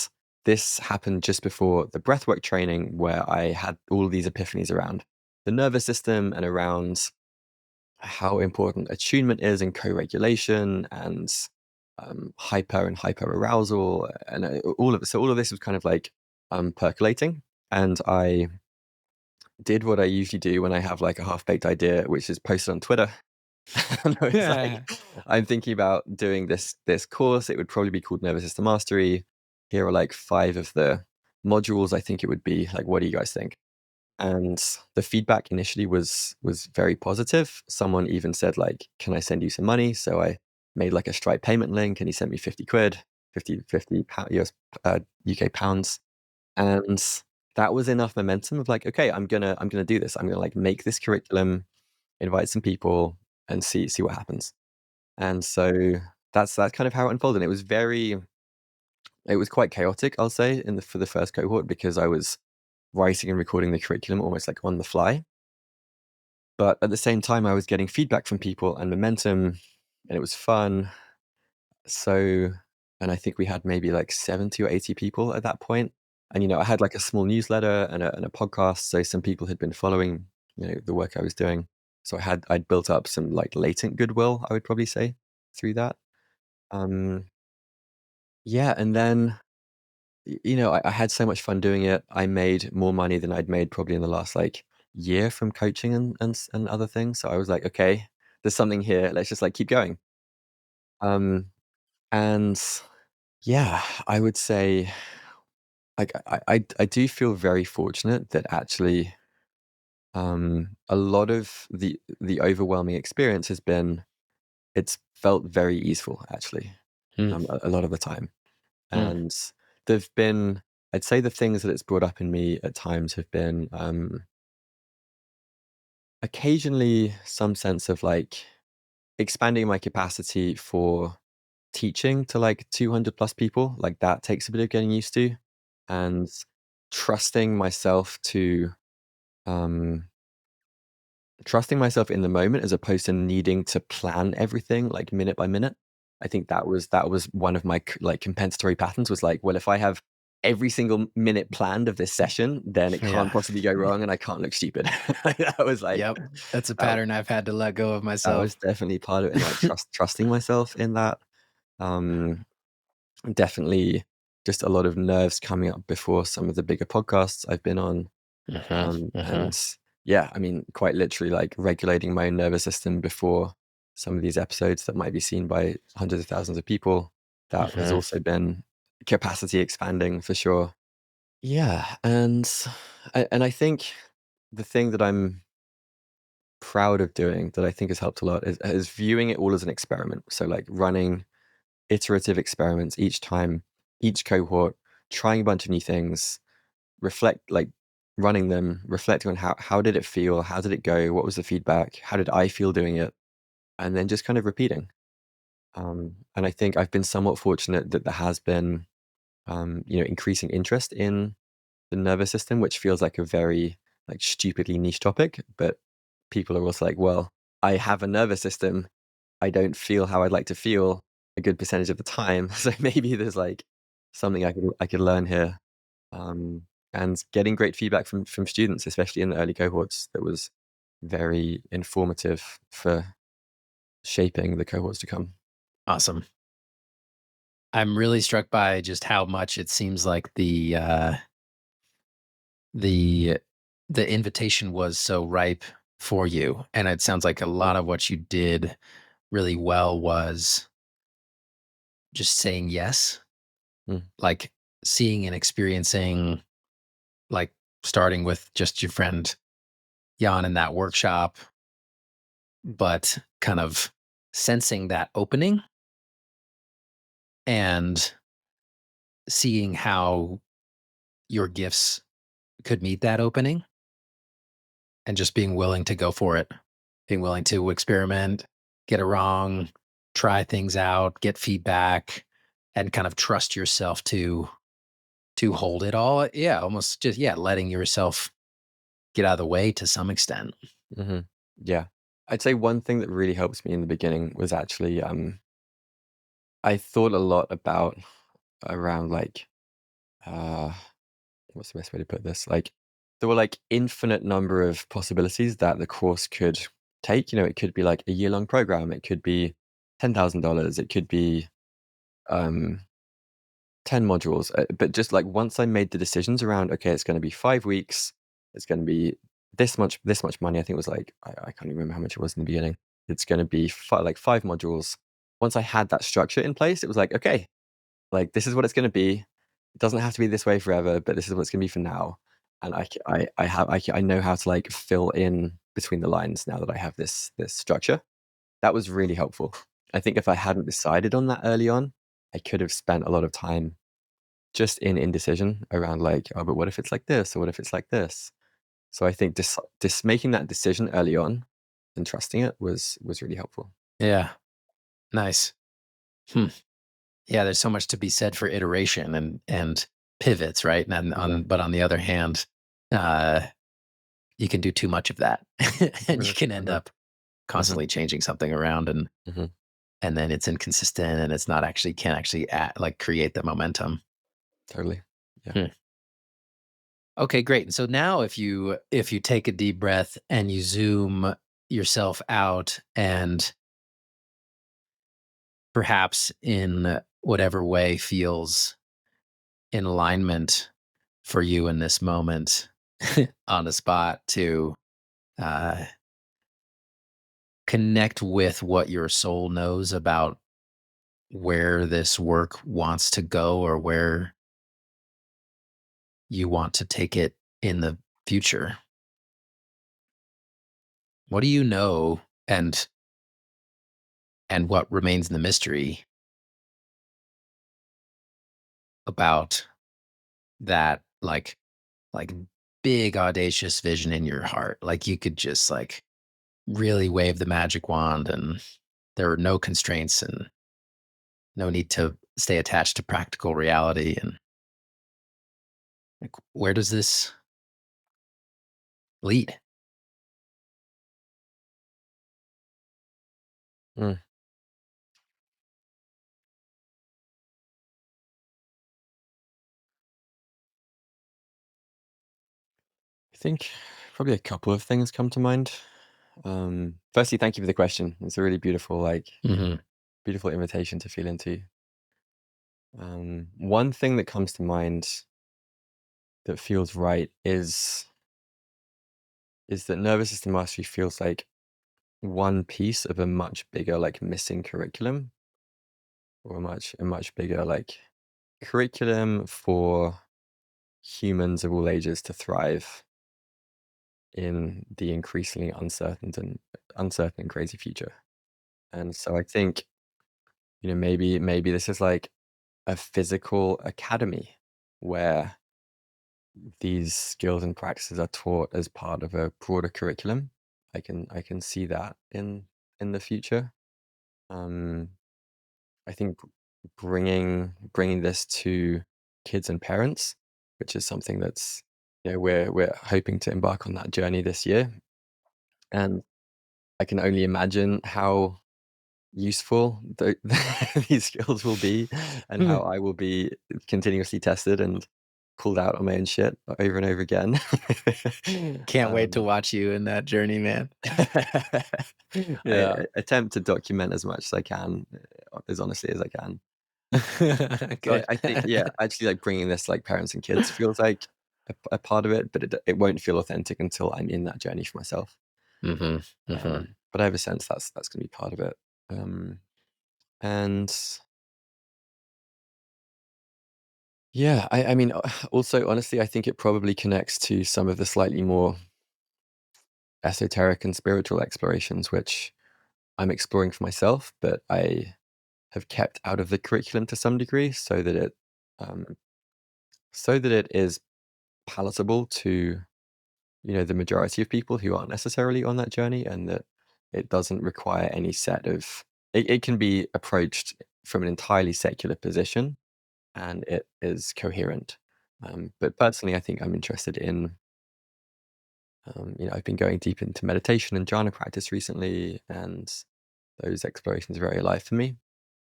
this happened just before the breathwork training where I had all these epiphanies around the nervous system and around how important attunement is and co-regulation and hyper and hyper arousal and all of it. So all of this was kind of like percolating. And I did what I usually do when I have like a half-baked idea, which is post it on Twitter. And I was like, Yeah. I'm thinking about doing this course. It would probably be called Nervous System Mastery. Here are like 5 of the modules I think it would be. Like, what do you guys think? And the feedback initially was very positive. Someone even said like, can I send you some money? So I made like a Stripe payment link and he sent me 50 quid, 50 US, UK pounds. And that was enough momentum of like, okay, I'm gonna do this. I'm gonna like make this curriculum, invite some people and see what happens. And so that's kind of how it unfolded. It was quite chaotic, I'll say, for the first cohort because I was writing and recording the curriculum almost like on the fly. But at the same time, I was getting feedback from people and momentum, and it was fun. So, and I think we had maybe like 70 or 80 people at that point. And, I had like a small newsletter and a podcast. So some people had been following, the work I was doing. So I'd built up some like latent goodwill, I would probably say, through that. Um, yeah. And then, I had so much fun doing it. I made more money than I'd made probably in the last like year from coaching and other things. So I was like, okay, there's something here. Let's just like keep going. Um, and yeah, I would say like I do feel very fortunate that actually a lot of the overwhelming experience has been it's felt very easeful actually Mm, a lot of the time. mm, And there've been, I'd say the things that it's brought up in me at times have been occasionally some sense of like expanding my capacity for teaching to like 200 plus people. Like that takes a bit of getting used to, and trusting myself to um trusting myself in the moment as opposed to needing to plan everything like minute by minute. I think that was one of my like compensatory patterns was like, well, if I have every single minute planned of this session, then it can't yeah. possibly go wrong and I can't look stupid. That was like Yep. That's a that, pattern I've had to let go of that was myself. definitely part of it and like trusting myself in that. Um definitely just a lot of nerves coming up before some of the bigger podcasts I've been on. Hmm. Hmm. And yeah, I mean, quite literally like regulating my own nervous system before some of these episodes that might be seen by hundreds of thousands of people. That has Hmm. also been capacity expanding for sure. Yeah. And I think the thing that I'm proud of doing that I think has helped a lot is viewing it all as an experiment. So like running iterative experiments each time, each cohort, trying a bunch of new things, like running them, reflecting on how did it feel, how did it go, what was the feedback, how did I feel doing it, and then just kind of repeating. And I think I've been somewhat fortunate that there has been increasing interest in the nervous system, which feels like a very like stupidly niche topic, but people are also like, well, I have a nervous system. I don't feel how I'd like to feel a good percentage of the time. So maybe there's like something I could learn here. Um, and getting great feedback from students, especially in the early cohorts, that was very informative for shaping the cohorts to come. Awesome. I'm really struck by just how much it seems like the the invitation was so ripe for you, and it sounds like a lot of what you did really well was just saying yes, Mm, like seeing and experiencing, like starting with just your friend Jan in that workshop, but kind of sensing that opening and seeing how your gifts could meet that opening and just being willing to go for it, being willing to experiment, get it wrong, try things out, get feedback, and kind of trust yourself to hold it all. Yeah, almost just letting yourself get out of the way to some extent. hmm Yeah. I'd say one thing that really helps me in the beginning was actually I thought a lot about around like uh what's the best way to put this? Like there were like infinite number of possibilities that the course could take. It could be like a year-long program, it could be $10,000, it could be um 10 modules. But just like once I made the decisions around, okay, it's going to be 5 weeks, it's going to be this much money. I think it was like, I can't even remember how much it was in the beginning. It's going to be like 5 modules. Once I had that structure in place, it was like, okay, like this is what it's going to be. It doesn't have to be this way forever, but this is what it's going to be for now. And I know how to like fill in between the lines now that I have this structure. That was really helpful. I think if I hadn't decided on that early on, I could have spent a lot of time just in indecision around like, oh, but what if it's like this, or what if it's like this? So I think just making that decision early on and trusting it was really helpful. Yeah, nice. Hmm. Yeah, there's so much to be said for iteration and pivots, right? And but Exactly. on the other hand, uh, you can do too much of that, and you hmm can end hmm up hmm constantly changing something around, hmm and then it's inconsistent, and it's not actually can't actually like create the momentum. Totally. Yeah. Hmm. Okay, great. And so now, if you take a deep breath and you zoom yourself out, and perhaps in whatever way feels in alignment for you in this moment on the spot to uh, connect with what your soul knows about where this work wants to go or where you want to take it in the future. What do you know, and what remains in the mystery about that, like big audacious vision in your heart? Like you could just like really wave the magic wand, and there are no constraints and no need to stay attached to practical reality. And like, where does this lead? Mm. I think probably a couple of things come to mind. Firstly, thank you for the question. It's a really beautiful, like Hmm. beautiful invitation to feel into. One thing that comes to mind that feels right is that nervous system mastery feels like one piece of a much bigger like missing curriculum, or a much bigger like curriculum for humans of all ages to thrive in the increasingly uncertain and crazy future. And so I think, maybe this is like a physical academy where these skills and practices are taught as part of a broader curriculum. I can see that in the future. Um, I think bringing this to kids and parents, which is something that's, we're hoping to embark on that journey this year, and I can only imagine how useful these skills will be, and how I will be continuously tested and called out on my own shit over and over again. Can't wait to um, watch you in that journey, man. I Yeah. attempt to document as much as I can, as honestly as I can. So Good. I think, yeah, actually, like bringing this like parents and kids feels like a part of it, but it won't feel authentic until I'm in that journey for myself. Hmm. Hmm. But I have a sense that's going to be part of it. And yeah, I mean, also, honestly, I think it probably connects to some of the slightly more esoteric and spiritual explorations, which I'm exploring for myself, but I have kept out of the curriculum to some degree, um, so that it is palatable to, the majority of people who aren't necessarily on that journey, and that it doesn't require any set of. It can be approached from an entirely secular position, and it is coherent. But personally, I think I'm interested in. I've been going deep into meditation and jhana practice recently, and those explorations are very alive for me.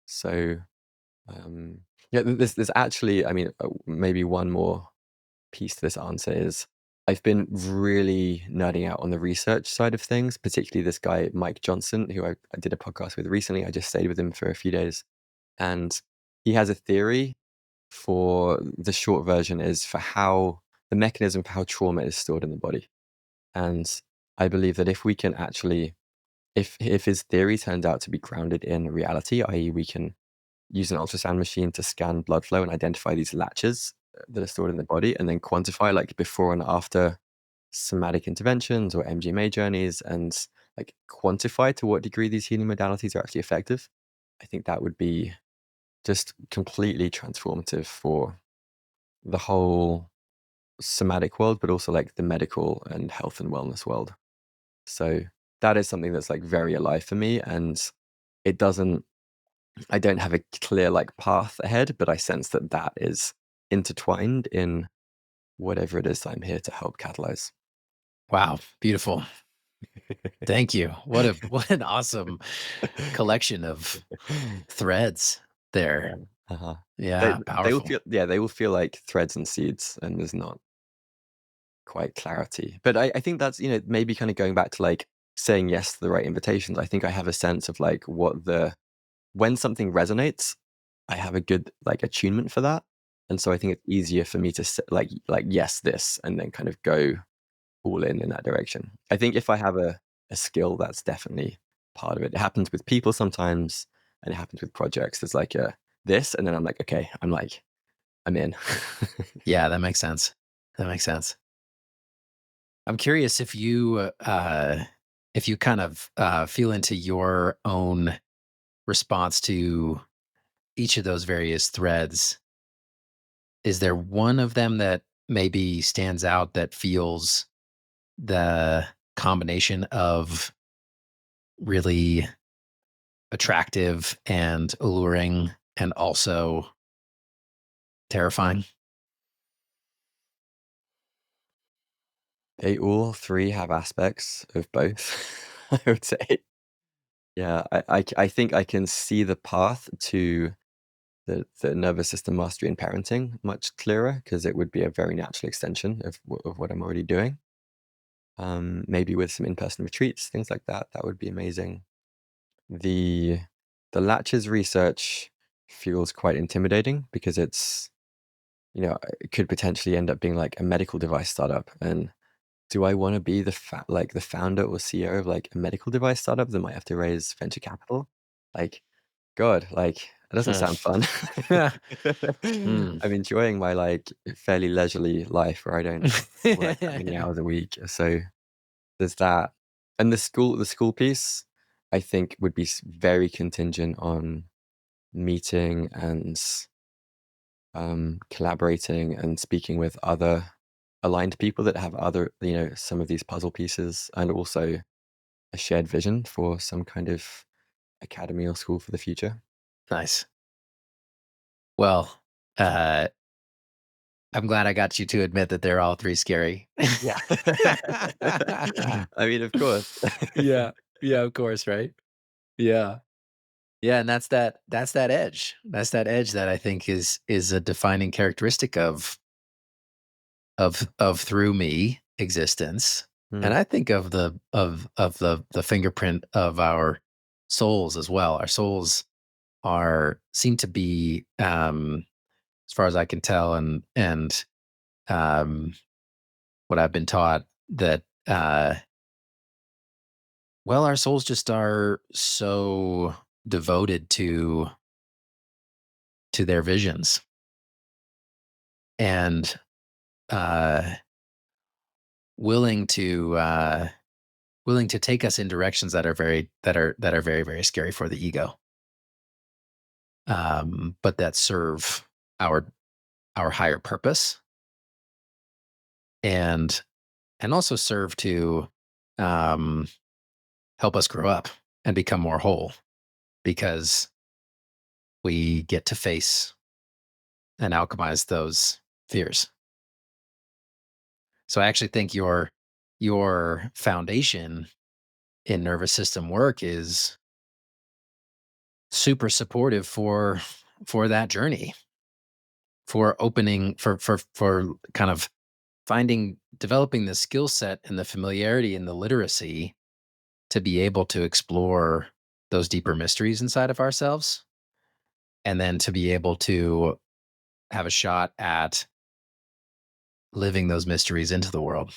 So, um, yeah, there's actually, I mean, maybe one more piece to this answer is I've been really nerding out on the research side of things, particularly this guy, Mike Johnson, who I did a podcast with recently. I just stayed with him for a few days. And he has a theory for the short version is for how the mechanism for how trauma is stored in the body. And I believe that if we can actually, if his theory turns out to be grounded in reality, i.e., we can use an ultrasound machine to scan blood flow and identify these latches that are stored in the body, and then quantify like before and after somatic interventions or MGMA journeys, and like quantify to what degree these healing modalities are actually effective. I think that would be just completely transformative for the whole somatic world, but also like the medical and health and wellness world. So that is something that's like very alive for me. And it doesn't, I don't have a clear like path ahead, but I sense that that is intertwined in whatever it is that I'm here to help catalyze. Wow, beautiful. Thank you. What an awesome collection of threads Yeah. there. Uh-huh. Yeah, They will powerful. feel, yeah, they will feel like threads and seeds, and there's not quite clarity. But I think that's, maybe kind of going back to like saying yes to the right invitations. I think I have a sense of like when something resonates, I have a good like attunement for that. And so I think it's easier for me to like yes this, and then kind of go all in that direction. I think if I have a skill, that's definitely part of it. It happens with people sometimes, and it happens with projects. There's like a this, and then I'm like, okay, I'm in. Yeah, that makes sense. That makes sense. I'm curious if you kind of feel into your own response to each of those various threads. Is there one of them that maybe stands out that feels the combination of really attractive and alluring and also terrifying? They all three have aspects of both, I would say. Yeah, I think I can see the path to the nervous system mastery and parenting much clearer, because it would be a very natural extension of what I'm already doing. Maybe with some in-person retreats, things like that, that would be amazing. The the latches research feels quite intimidating, because it could potentially end up being like a medical device startup. And do I want to be the founder or CEO of like a medical device startup that might have to raise venture capital? Like, God, like that doesn't Hmm. sound fun. Hmm. I'm enjoying my like fairly leisurely life where I don't work that many hours a week. So there's that. And the school piece, I think would be very contingent on meeting and collaborating and speaking with other aligned people that have other, some of these puzzle pieces, and also a shared vision for some kind of academy or school for the future. Nice. Well, uh, I'm glad I got you to admit that they're all three scary. Yeah. I mean, of course. Yeah. Yeah, of course, right? Yeah. Yeah, and that's that edge. That's that edge that I think is a defining characteristic of through me existence. And Mm, I think of the fingerprint of our souls as well. Our souls seem to be, as far as I can tell, and what I've been taught, that well, our souls just are so devoted to their visions, and uh, willing to willing to take us in directions that are very, very scary for the ego, but that serve our higher purpose, and also serve to um, help us grow up and become more whole, because we get to face and alchemize those fears. So I actually think your foundation in nervous system work is super supportive for that journey, for opening, for kind of developing the skill set and the familiarity and the literacy to be able to explore those deeper mysteries inside of ourselves, and then to be able to have a shot at living those mysteries into the world.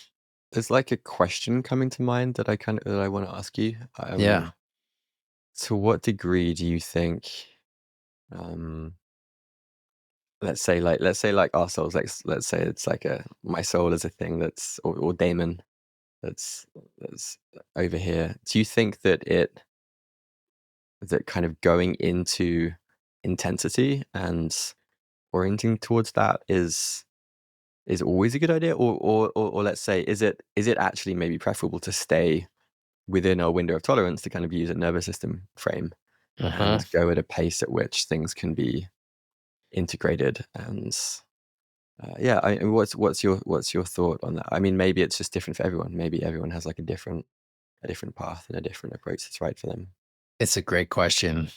There's like a question coming to mind that I want to ask you. Yeah. To what degree do you think, um, let's say like our souls, like let's say it's like my soul is a thing that's, or daemon that's over here. Do you think that that kind of going into intensity and orienting towards that is always a good idea, or let's say, is it actually maybe preferable to stay within a window of tolerance, to kind of use a nervous system frame Uh-huh. and go at a pace at which things can be integrated? And yeah, what's your thought on that? I mean, maybe it's just different for everyone. Maybe everyone has like a different path and a different approach that's right for them. It's a great question.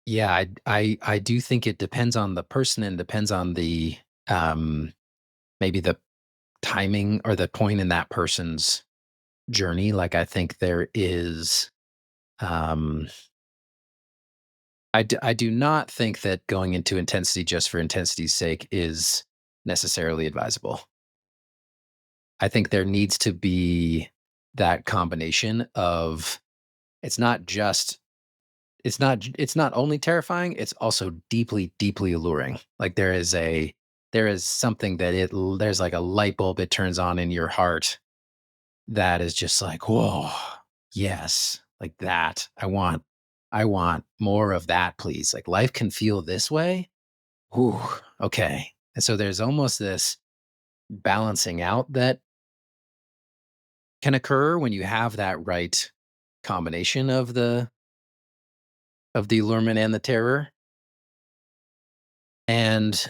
Yeah, I do think it depends on the person, and depends on the um maybe the timing or the point in that person's journey. Like, I think there is um I do not think that going into intensity just for intensity's sake is necessarily advisable. I think there needs to be that combination of, it's not just it's not only terrifying, it's also deeply, deeply alluring. Like, there is something that there's like a light bulb it turns on in your heart that is just like, whoa, yes, like that. I want more of that, please. Like, life can feel this way. Ooh, okay. And so there's almost this balancing out that can occur when you have that right combination of the allurement and the terror. And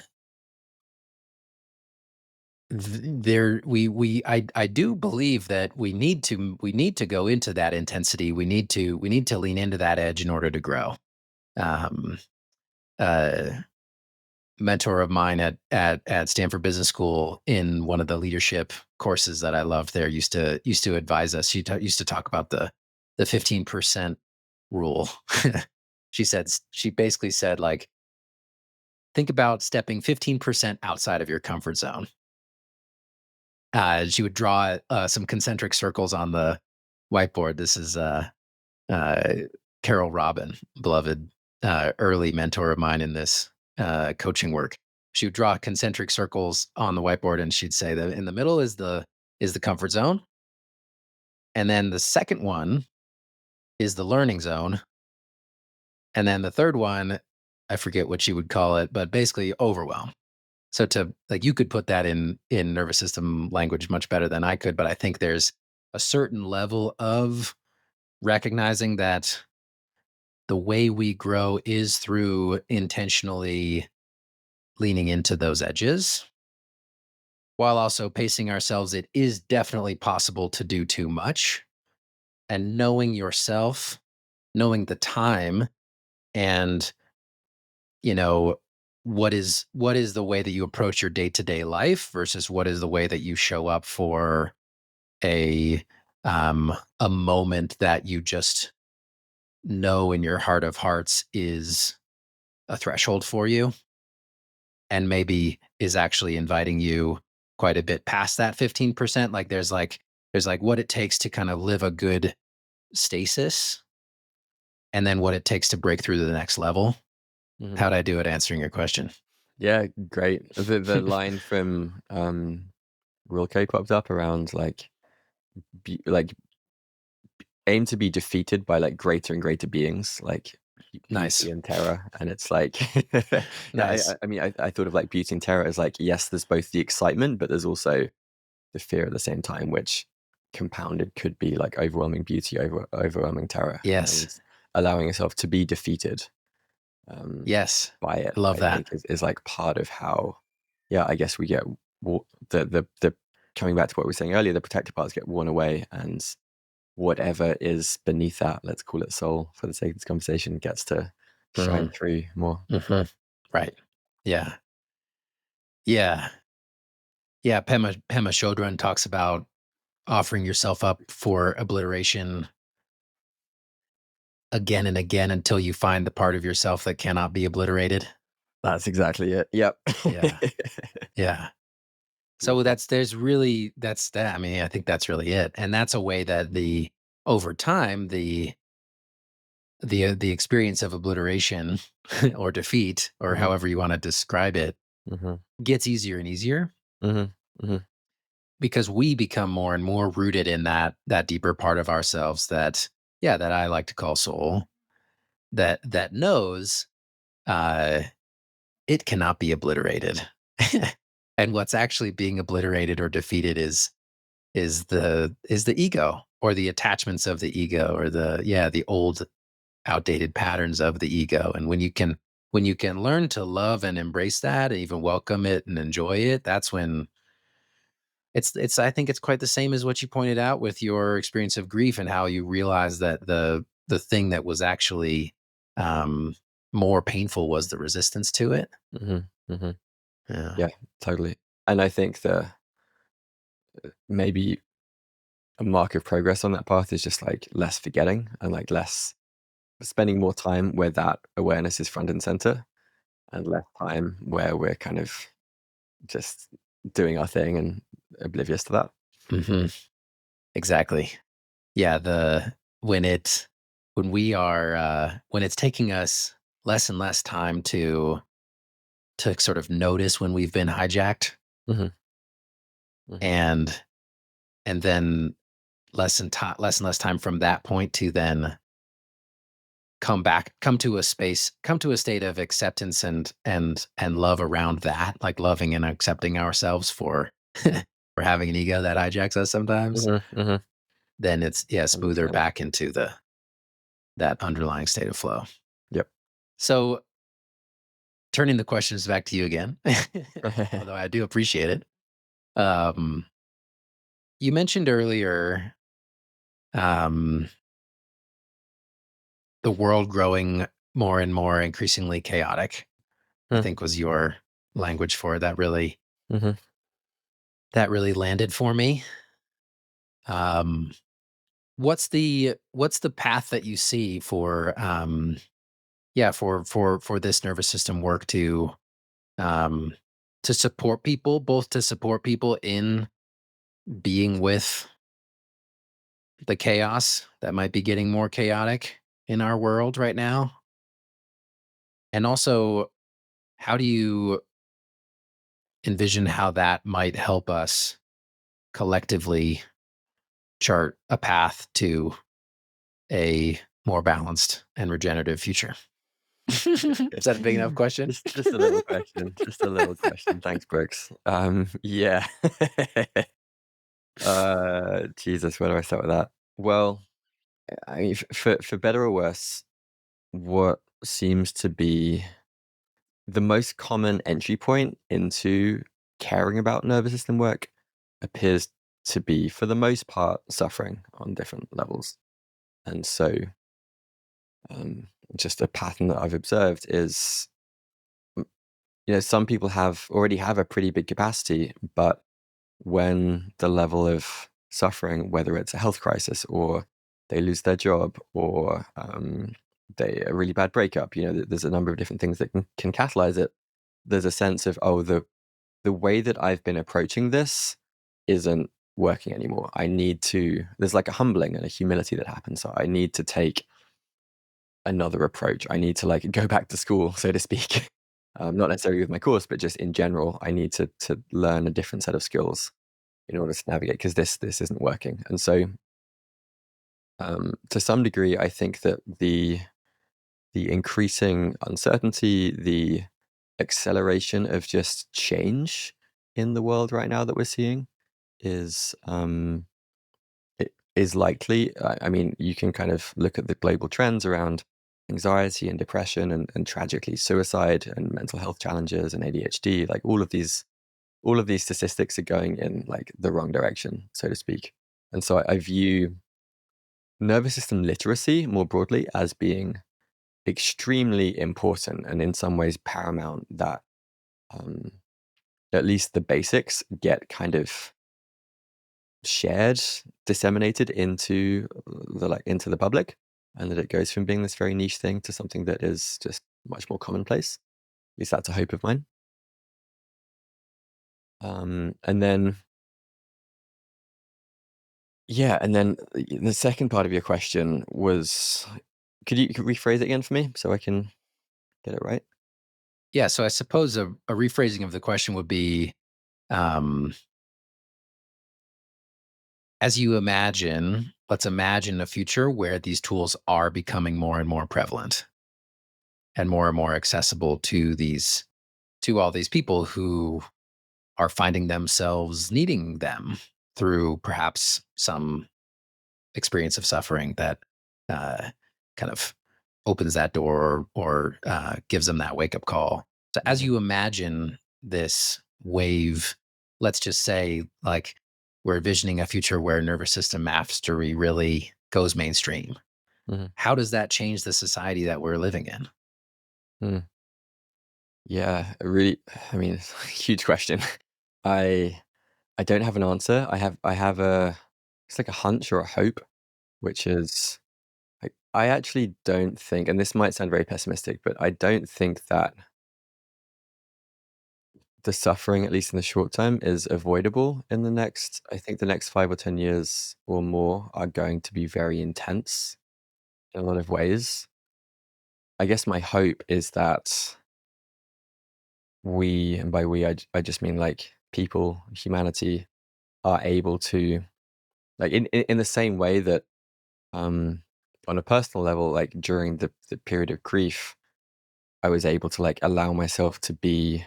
there I do believe that we need to go into that intensity. We need to lean into that edge in order to grow. Um, a mentor of mine at Stanford Business School, in one of the leadership courses that I loved there, used to advise us. Used to talk about the 15% rule. She basically said, like, think about stepping 15% outside of your comfort zone. She would draw some concentric circles on the whiteboard. This is uh, Carol Robin, beloved early mentor of mine in this coaching work. She would draw concentric circles on the whiteboard, and she'd say that in the middle is the comfort zone, and then the second one is the learning zone, and then the third one, I forget what she would call it, but basically overwhelm. So, to like, you could put that in nervous system language much better than I could, but I think there's a certain level of recognizing that the way we grow is through intentionally leaning into those edges, while also pacing ourselves. It is definitely possible to do too much, and knowing yourself, knowing the time, and, you know, what is the way that you approach your day-to-day life versus what is the way that you show up for a a moment that you just know in your heart of hearts is a threshold for you, and maybe is actually inviting you quite a bit past that 15%. Like there's like what it takes to kind of live a good stasis, and then what it takes to break through to the next level. Mhm. How'd I do at answering your question? Yeah, great. The line from Rilke popped up around like like aim to be defeated by like greater and greater beings, like Nice. beauty and terror. And it's like, yeah, Nice. I mean, I thought of like beauty and terror as like, yes, there's both the excitement, but there's also the fear at the same time, which compounded could be like overwhelming beauty, overwhelming terror, Yes. and allowing yourself to be defeated um, Yes. by it. I love I that. think is like part of how, yeah, I guess we get the coming back to what we were saying earlier, the protected parts get worn away, and whatever is beneath that, let's call it soul for the sake of this conversation, gets to shine Mm, through more. right. Yeah. Yeah. Yeah. Pema Chodron talks about offering yourself up for obliteration again and again until you find the part of yourself that cannot be obliterated. That's exactly it. Yep. Yeah. Yeah. So Beautiful. that's that. I mean, I think that's really it. And that's a way that over time, the experience of obliteration or defeat, or Hmm. however you want to describe it, Hmm. gets easier and easier Hmm. Hmm. because we become more and more rooted in that deeper part of ourselves that, yeah, that I like to call soul, that knows uh it cannot be obliterated. And what's actually being obliterated or defeated is the ego, or the attachments of the ego, or the old outdated patterns of the ego. And when you can learn to love and embrace that and even welcome it and enjoy it, that's when it's I think it's quite the same as what you pointed out with your experience of grief, and how you realize that the thing that was actually um more painful was the resistance to it. Hmm. Hmm. Yeah. Yeah, totally. And I think the maybe a mark of progress on that path is just like less forgetting and like less spending more time where that awareness is front and center, and less time where we're kind of just doing our thing and oblivious to that. Hmm. Exactly. Yeah, the when it when we are when it's taking us less and less time to sort of notice when we've been hijacked, Hmm. Hmm. and then less and less time from that point to then come to a state of acceptance and love around that, like loving and accepting ourselves for for having an ego that hijacks us sometimes. Hmm. Hmm. Then it's, yeah, smoother 100%. back into the that underlying state of flow. Yep. So, turning the questions back to you again, although I do appreciate it. Um, you mentioned earlier, um, the world growing more and more increasingly chaotic, I Hmm. think was your language for it. Hmm. That really landed for me. Um, what's the path that you see for yeah, for this nervous system work um to support people, both to support people in being with the chaos that might be getting more chaotic in our world right now? And also, how do you envision how that might help us collectively chart a path to a more balanced and regenerative future? Is that a big enough question? Just a little question. Just a little question. Thanks, Brooks. Yeah. Jesus, where do I start with that? Well, I mean, for better or worse, what seems to be the most common entry point into caring about nervous system work appears to be, for the most part, suffering on different levels. And so, um, just a pattern that I've observed is, some people already have a pretty big capacity, but when the level of suffering, whether it's a health crisis or they lose their job, or they a really bad breakup. There's a number of different things that can catalyze it. There's a sense of, oh, the way that I've been approaching this isn't working anymore. There's like a humbling and a humility that happens. So I need to take another approach. I need to like go back to school, so to speak. Not necessarily with my course, but just in general, I need to learn a different set of skills in order to navigate, because this isn't working. And so to some degree, I think that the increasing uncertainty, the acceleration of just change in the world right now that we're seeing is likely. I mean, you can kind of look at the global trends around anxiety and depression, and tragically suicide and mental health challenges and ADHD. Like all of these statistics are going in like the wrong direction, so to speak. And so I view nervous system literacy more broadly as being extremely important, and in some ways paramount, that at least the basics get kind of shared, disseminated into the public, and that it goes from being this very niche thing to something that is just much more commonplace. At least that's a hope of mine. And then the second part of your question was, could you rephrase it again for me so I can get it right? Yeah. So I suppose a rephrasing of the question would be, as you imagine, let's imagine a future where these tools are becoming more and more prevalent and more accessible to all these people who are finding themselves needing them through perhaps some experience of suffering that kind of opens that door, or gives them that wake up call. So as you imagine this wave, let's just say, like, we're envisioning a future where nervous system mastery really goes mainstream. Mm-hmm. How does that change the society that we're living in? Mm. Yeah, I mean, it's a huge question. I don't have an answer. I have it's like a hunch or a hope, which is, I actually don't think, and this might sound very pessimistic, but I don't think that the suffering, at least in the short term, is avoidable in I think the next 5 or 10 years or more are going to be very intense in a lot of ways. I guess my hope is that and by we, I just mean like people, humanity, are able to, like, in the same way that, on a personal level, like during the period of grief, I was able to like allow myself to be,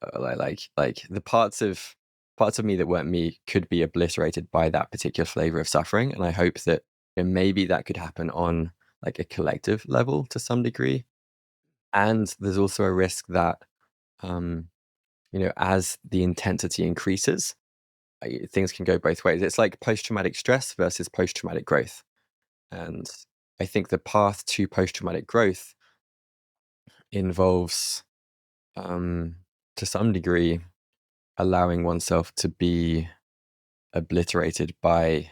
like the parts of me that weren't me could be obliterated by that particular flavor of suffering. And I hope that, maybe that could happen on like a collective level to some degree. And there's also a risk that, as the intensity increases, things can go both ways. It's like post-traumatic stress versus post-traumatic growth. And I think the path to post-traumatic growth involves, to some degree, allowing oneself to be obliterated by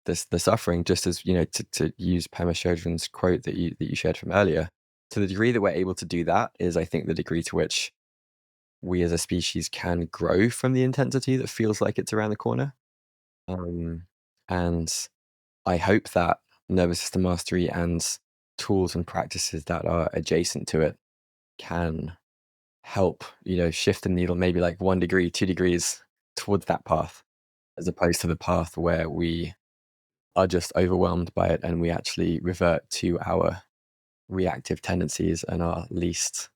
the suffering, just as, to use Pema Chodron's quote that you shared from earlier. To the degree that we're able to do that is, I think, the degree to which we as a species can grow from the intensity that feels like it's around the corner. And I hope that nervous system mastery and tools and practices that are adjacent to it can help, shift the needle maybe like 1 degree, 2 degrees towards that path, as opposed to the path where we are just overwhelmed by it and we actually revert to our reactive tendencies and our least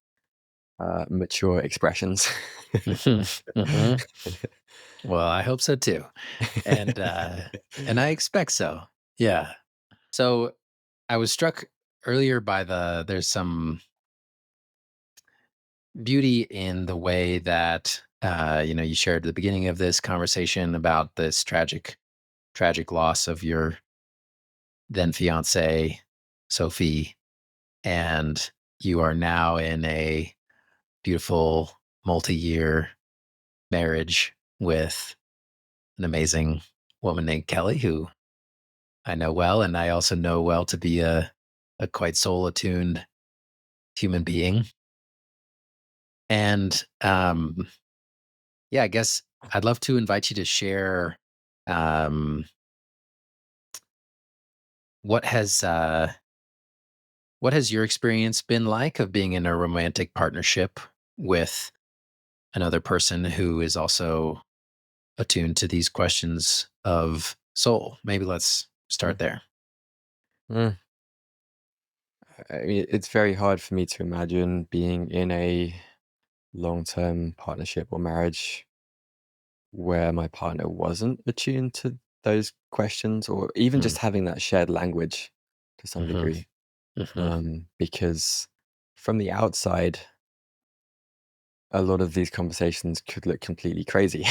mature expressions. Mhm. Well, I hope so too. And I expect so. Yeah. So I was struck earlier by there's some beauty in the way that you shared at the beginning of this conversation about this tragic loss of your then fiance, Sophie, and you are now in a beautiful multi-year marriage with an amazing woman named Kelly, who I know well, and I also know well to be a quite soul attuned human being. And yeah, I guess I'd love to invite you to share um, what has what has your experience been like of being in a romantic partnership with another person who is also attuned to these questions of soul? Maybe let's start Mm. there. Mm. I mean, it's very hard for me to imagine being in a long-term partnership or marriage where my partner wasn't attuned to those questions, or even Mm, just having that shared language to some mhm, degree. mhm. Because from the outside, a lot of these conversations could look completely crazy.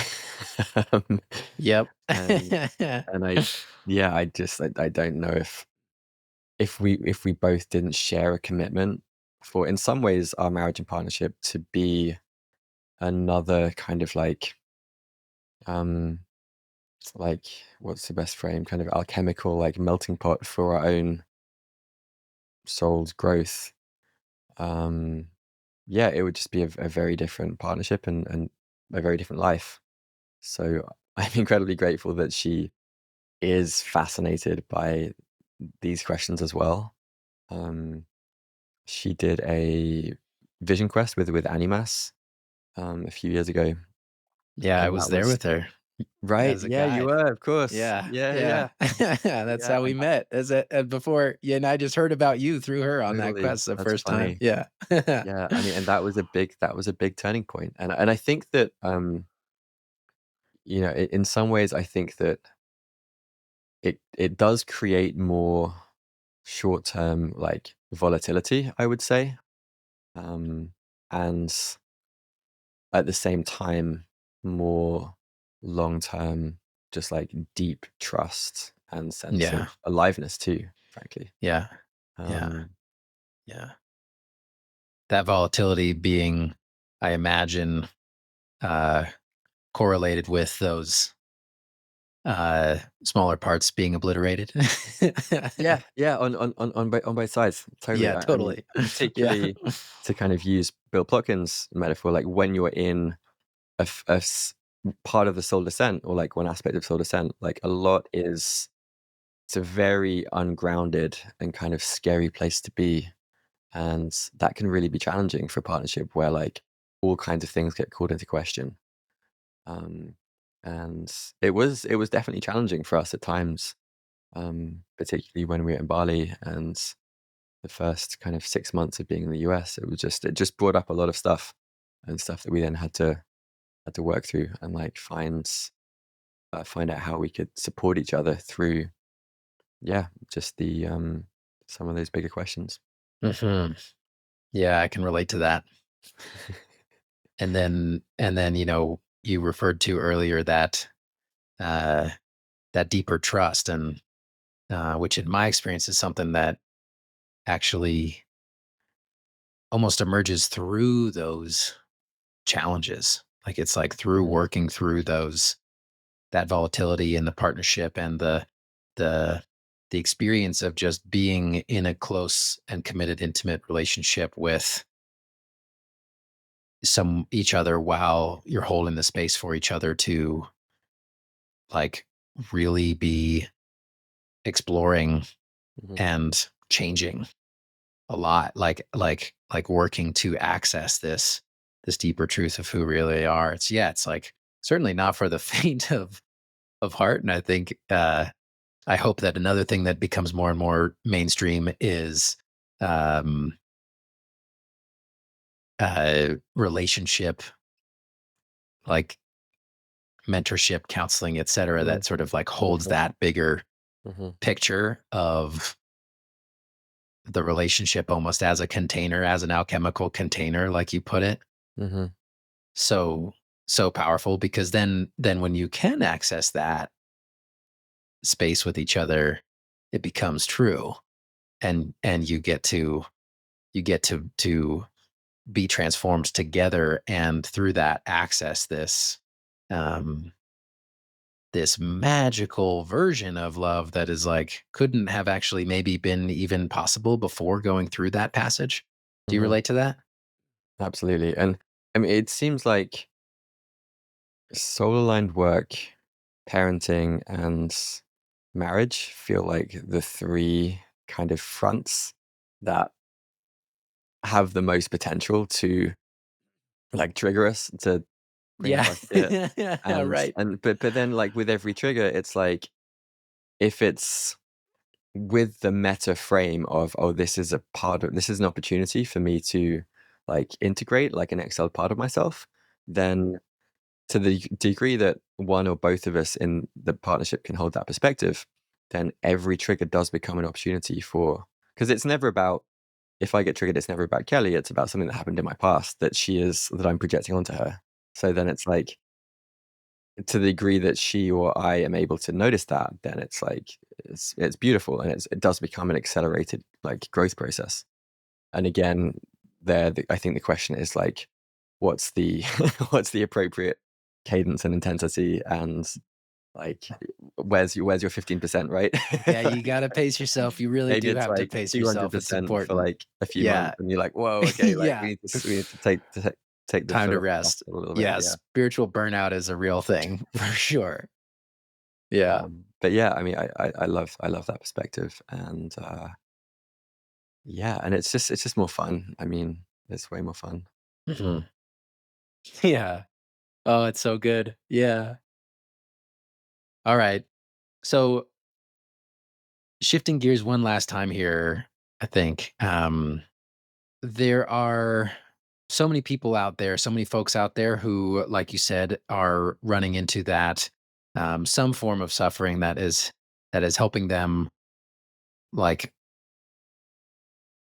um, Yep. and and I don't know if we both didn't share a commitment for, in some ways, our marriage and partnership to be another kind of um like what's the best frame, kind of alchemical, like melting pot for our own soul's growth. um yeah, it would just be a very different partnership, and a very different life. So I'm incredibly grateful that she is fascinated by these questions as well. um she did a vision quest with Animas a few years ago, Yeah, I and was that there was with her right. as a Yeah, you guide. were, of course. Yeah, Yeah, yeah. yeah, That's yeah. how we And met. As a before, yeah, and I just heard about you through her on that totally, quest the that's first time. funny. Yeah. Yeah, I mean, and that was a big turning point. And I think that in some ways, I think that it does create more short term, like, volatility, I would say. um and at the same time, more long term, just like deep trust and sense Yeah. of aliveness too, frankly. Yeah. Yeah. um Yeah. That volatility being, I imagine, uh, correlated with those smaller parts being obliterated. yeah, yeah, on both sides, totally. Yeah, I mean, totally. Yeah. particularly, to kind of use Bill Plotkin's metaphor, like when you're in part of the soul descent, or like one aspect of soul descent, like a lot is, it's a very ungrounded and kind of scary place to be. And that can really be challenging for a partnership where, like, all kinds of things get called into question. um and it was definitely challenging for us at times, particularly when we were in Bali, and the first kind of 6 months of being in the US. It just brought up a lot of stuff, and stuff that we then had to work through, and like find out how we could support each other through, yeah, just the some of those bigger questions. Mhm. Yeah, I can relate to that. And then, you referred to earlier that uh that deeper trust, and which in my experience is something that actually almost emerges through those challenges. Like it's like through Mhm, working through those, that volatility in the partnership, and the the experience of just being in a close and committed intimate relationship with some each other, while you're holding the space for each other to, like, really be exploring mhm, and changing a lot, like working to access this deeper truth of who we really are. It's like certainly not for the faint of heart. And I think I hope that another thing that becomes more and more mainstream is um relationship, like mentorship, counseling, et cetera, mhm. that sort of like holds Wonderful. that bigger Mhm, picture of the relationship almost as a container, as an alchemical container, like you put it. mhm, So so powerful, because then when you can access that space with each other, it becomes true, and you get to be transformed together, and through that access this um this magical version of love that is like couldn't have actually maybe been even possible before going through that passage. Do you Mhm. relate to that? Absolutely. And I mean, it seems like soul aligned work, parenting, and marriage feel like the three kind of fronts that have the most potential to like trigger us to bring out Yeah. our spirit. And Right. but then like with every trigger, it's like if it's with the meta frame of, oh, this is an opportunity for me to like integrate like an exiled part of myself, then to the degree that one or both of us in the partnership can hold that perspective, then every trigger does become an opportunity for, because it's never about, if I get triggered, it's never about Kelly, it's about something that happened in my past that I'm projecting onto her. So then it's like, to the degree that she or I am able to notice that, then it's like it's beautiful, and it does become an accelerated like growth process. And again, I think the question is like, what's the what's the appropriate cadence and intensity, and like where's your 15%, right? Yeah, you gotta pace yourself. You really Maybe do it's have to like pace yourself. It's 200% for important. like a few Yeah. months, and you're like, whoa, okay, like Yeah. we need to take the Time foot to off the gas rest. a little bit. Yeah, Yeah. spiritual burnout is a real thing for sure. Yeah. But yeah, I mean, I love that perspective, and yeah, and it's just more fun. I mean, it's way more fun. Mhm. Yeah. Oh, it's so good. Yeah. All right. So shifting gears one last time here, I think. There are so many people out there, so many folks out there who, like you said, are running into that some form of suffering that is helping them like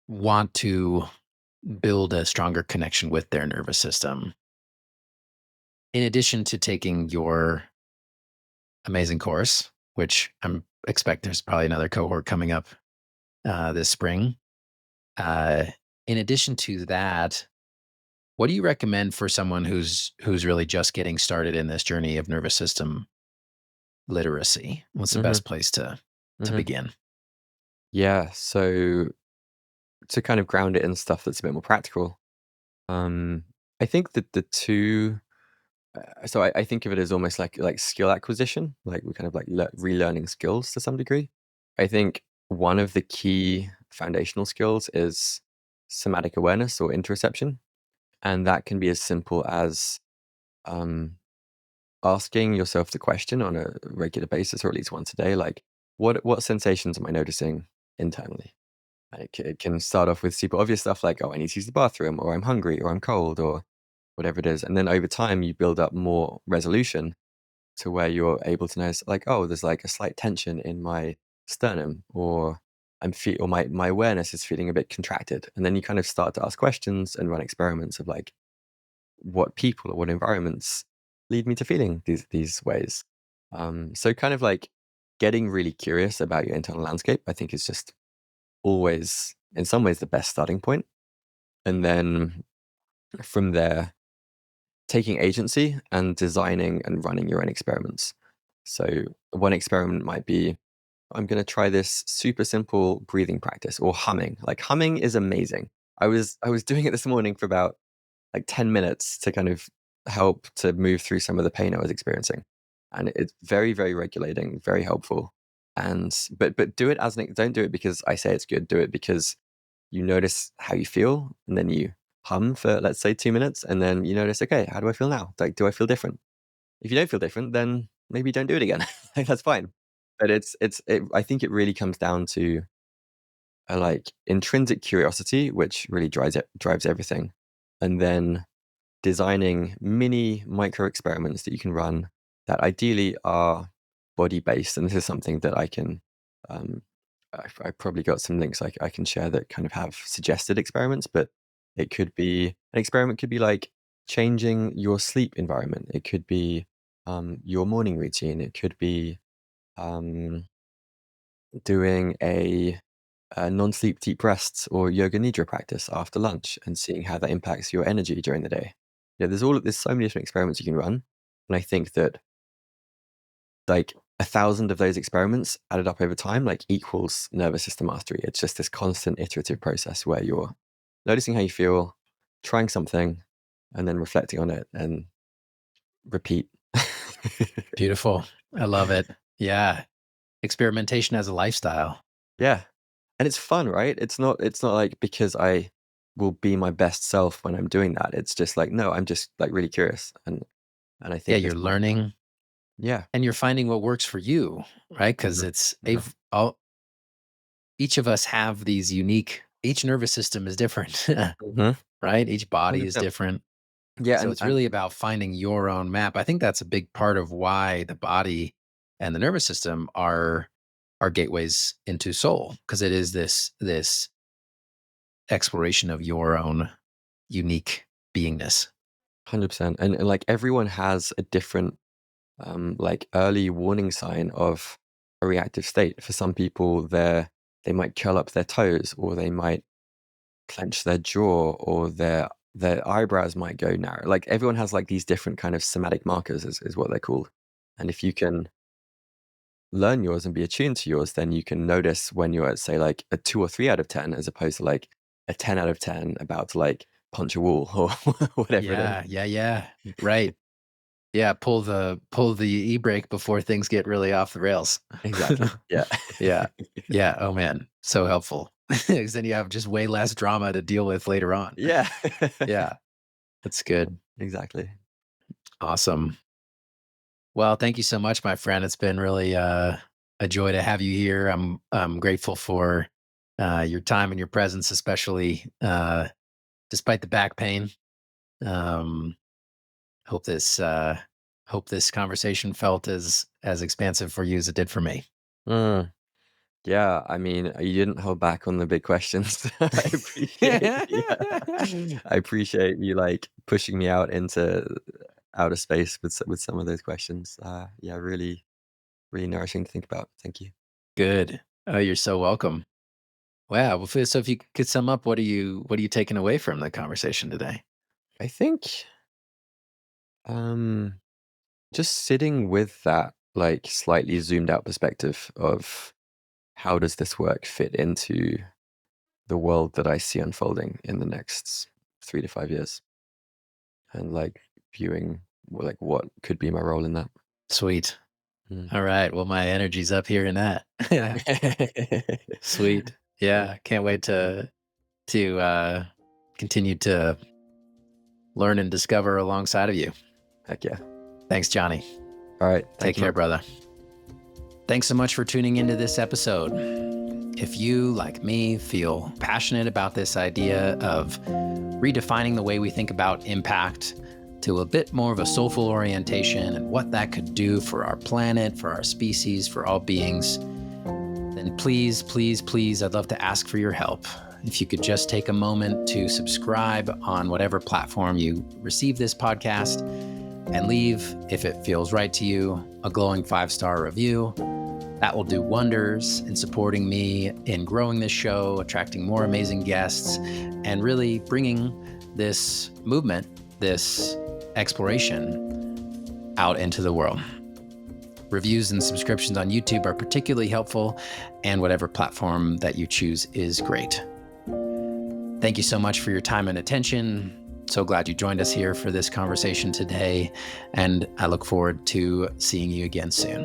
want to build a stronger connection with their nervous system. In addition to taking your amazing course, which I'm expect there's probably another cohort coming up this spring. Uh, in addition to that, what do you recommend for someone who's really just getting started in this journey of nervous system literacy? What's the Hmm. best place to Hmm. begin? Yeah, so to kind of ground it in stuff that's a bit more practical, um, I think that the two. So I think of it as almost like skill acquisition, like we're kind of like relearning skills to some degree. I think one of the key foundational skills is somatic awareness or interoception, and that can be as simple as um, asking yourself the question on a regular basis, or at least once a day, like what sensations am I noticing internally? Like it can start off with super obvious stuff like, oh, I need to use the bathroom, or I'm hungry, or I'm cold, or whatever it is. And then over time, you build up more resolution to where you're able to notice, like, oh, there's like a slight tension in my sternum, or or my awareness is feeling a bit contracted. And then you kind of start to ask questions and run experiments of like, what people or what environments lead me to feeling these ways. So kind of like getting really curious about your internal landscape, I think is just always, in some ways, the best starting point. And then from there, taking agency and designing and running your own experiments. So one experiment might be, I'm going to try this super simple breathing practice, or humming. Like humming is amazing. I was doing it this morning for about like 10 minutes to kind of help to move through some of the pain I was experiencing. And it's very, very regulating, very helpful. And but do it don't do it because I say it's good. Do it because you notice how you feel, and then you hum for, let's say, 2 minutes, and then you notice, okay, how do I feel now? Like, do I feel different? If you don't feel different, then maybe don't do it again. Like, that's fine. But I think it really comes down to a like intrinsic curiosity, which really drives everything, and then designing mini micro experiments that you can run that ideally are body based. And this is something that um, I probably got some links I can share that kind of have suggested experiments, but an experiment could be like changing your sleep environment. It could be your morning routine. It could be um, doing a non-sleep deep rests or yoga nidra practice after lunch and seeing how that impacts your energy during the day. Yeah, there's so many different experiments you can run, and I think that like 1,000 of those experiments added up over time, like equals nervous system mastery. It's just this constant iterative process where you're noticing how you feel, trying something, and then reflecting on it and repeat. Beautiful. I love it. Yeah. Experimentation as a lifestyle. Yeah. And it's fun, right? It's not like because I will be my best self when I'm doing that. It's just like, no, I'm just like really curious. And I Yeah, think you're this might, learning yeah. and you're finding what works for you, right? Because Mhm. it's Mhm. each of us have these unique, each nervous system is different, Mhm. right? Each body is 100%. different. Yeah. So it's really about finding your own map. I think that's a big part of why the body and the nervous system are gateways into soul, because it is this exploration of your own unique beingness. 100%. And like everyone has a different like early warning sign of a reactive state. For some people, they might curl up their toes, or they might clench their jaw, or their eyebrows might go narrow. Like everyone has like these different kind of somatic markers, is what they're called. And if you can learn yours and be attuned to yours, then you can notice when you're at, say, like a 2 or 3 out of 10, as opposed to like a 10 out of 10 about to like punch a wall or whatever it is. Yeah. Right. Yeah, pull the e-brake before things get really off the rails. Exactly. Yeah. Yeah. Yeah. Oh man, so helpful. Because then you have just way less drama to deal with later on. Yeah. Yeah, that's good. Exactly. Awesome. Well, thank you so much, my friend. It's been really a joy to have you here. I'm grateful for your time and your presence, especially despite the back pain. Um, hope this hope this conversation felt as expansive for you as it did for me. Mm. Yeah, I mean, you didn't hold back on the big questions. I appreciate I appreciate you like pushing me out into outer space with with some of those questions. Yeah, really, really nourishing to think about. Thank you. Good. Oh, you're so welcome. Wow. Well, so if you could sum up, what are you taking away from the conversation today? I think um just sitting with that like slightly zoomed out perspective of how does this work fit into the world that I see unfolding in the next 3 to 5 years, and like viewing like what could be my role in that. Sweet. Mm. All right. Well, my energy's up here in that. Yeah. Sweet. Yeah. Yeah. Can't wait to continue to learn and discover alongside of you. Heck yeah. Thanks, Johnny. All right. Take Thank you, care, man. brother. Thanks so much for tuning into this episode. If you, like me, feel passionate about this idea of redefining the way we think about impact to a bit more of a soulful orientation and what that could do for our planet, for our species, for all beings, then please, please, please, I'd love to ask for your help. If you could just take a moment to subscribe on whatever platform you receive this podcast and leave, if it feels right to you, a glowing 5-star review. That will do wonders in supporting me in growing this show, attracting more amazing guests, and really bringing this movement, this exploration out into the world. Reviews and subscriptions on YouTube are particularly helpful, and whatever platform that you choose is great. Thank you so much for your time and attention. So glad you joined us here for this conversation today, and I look forward to seeing you again soon.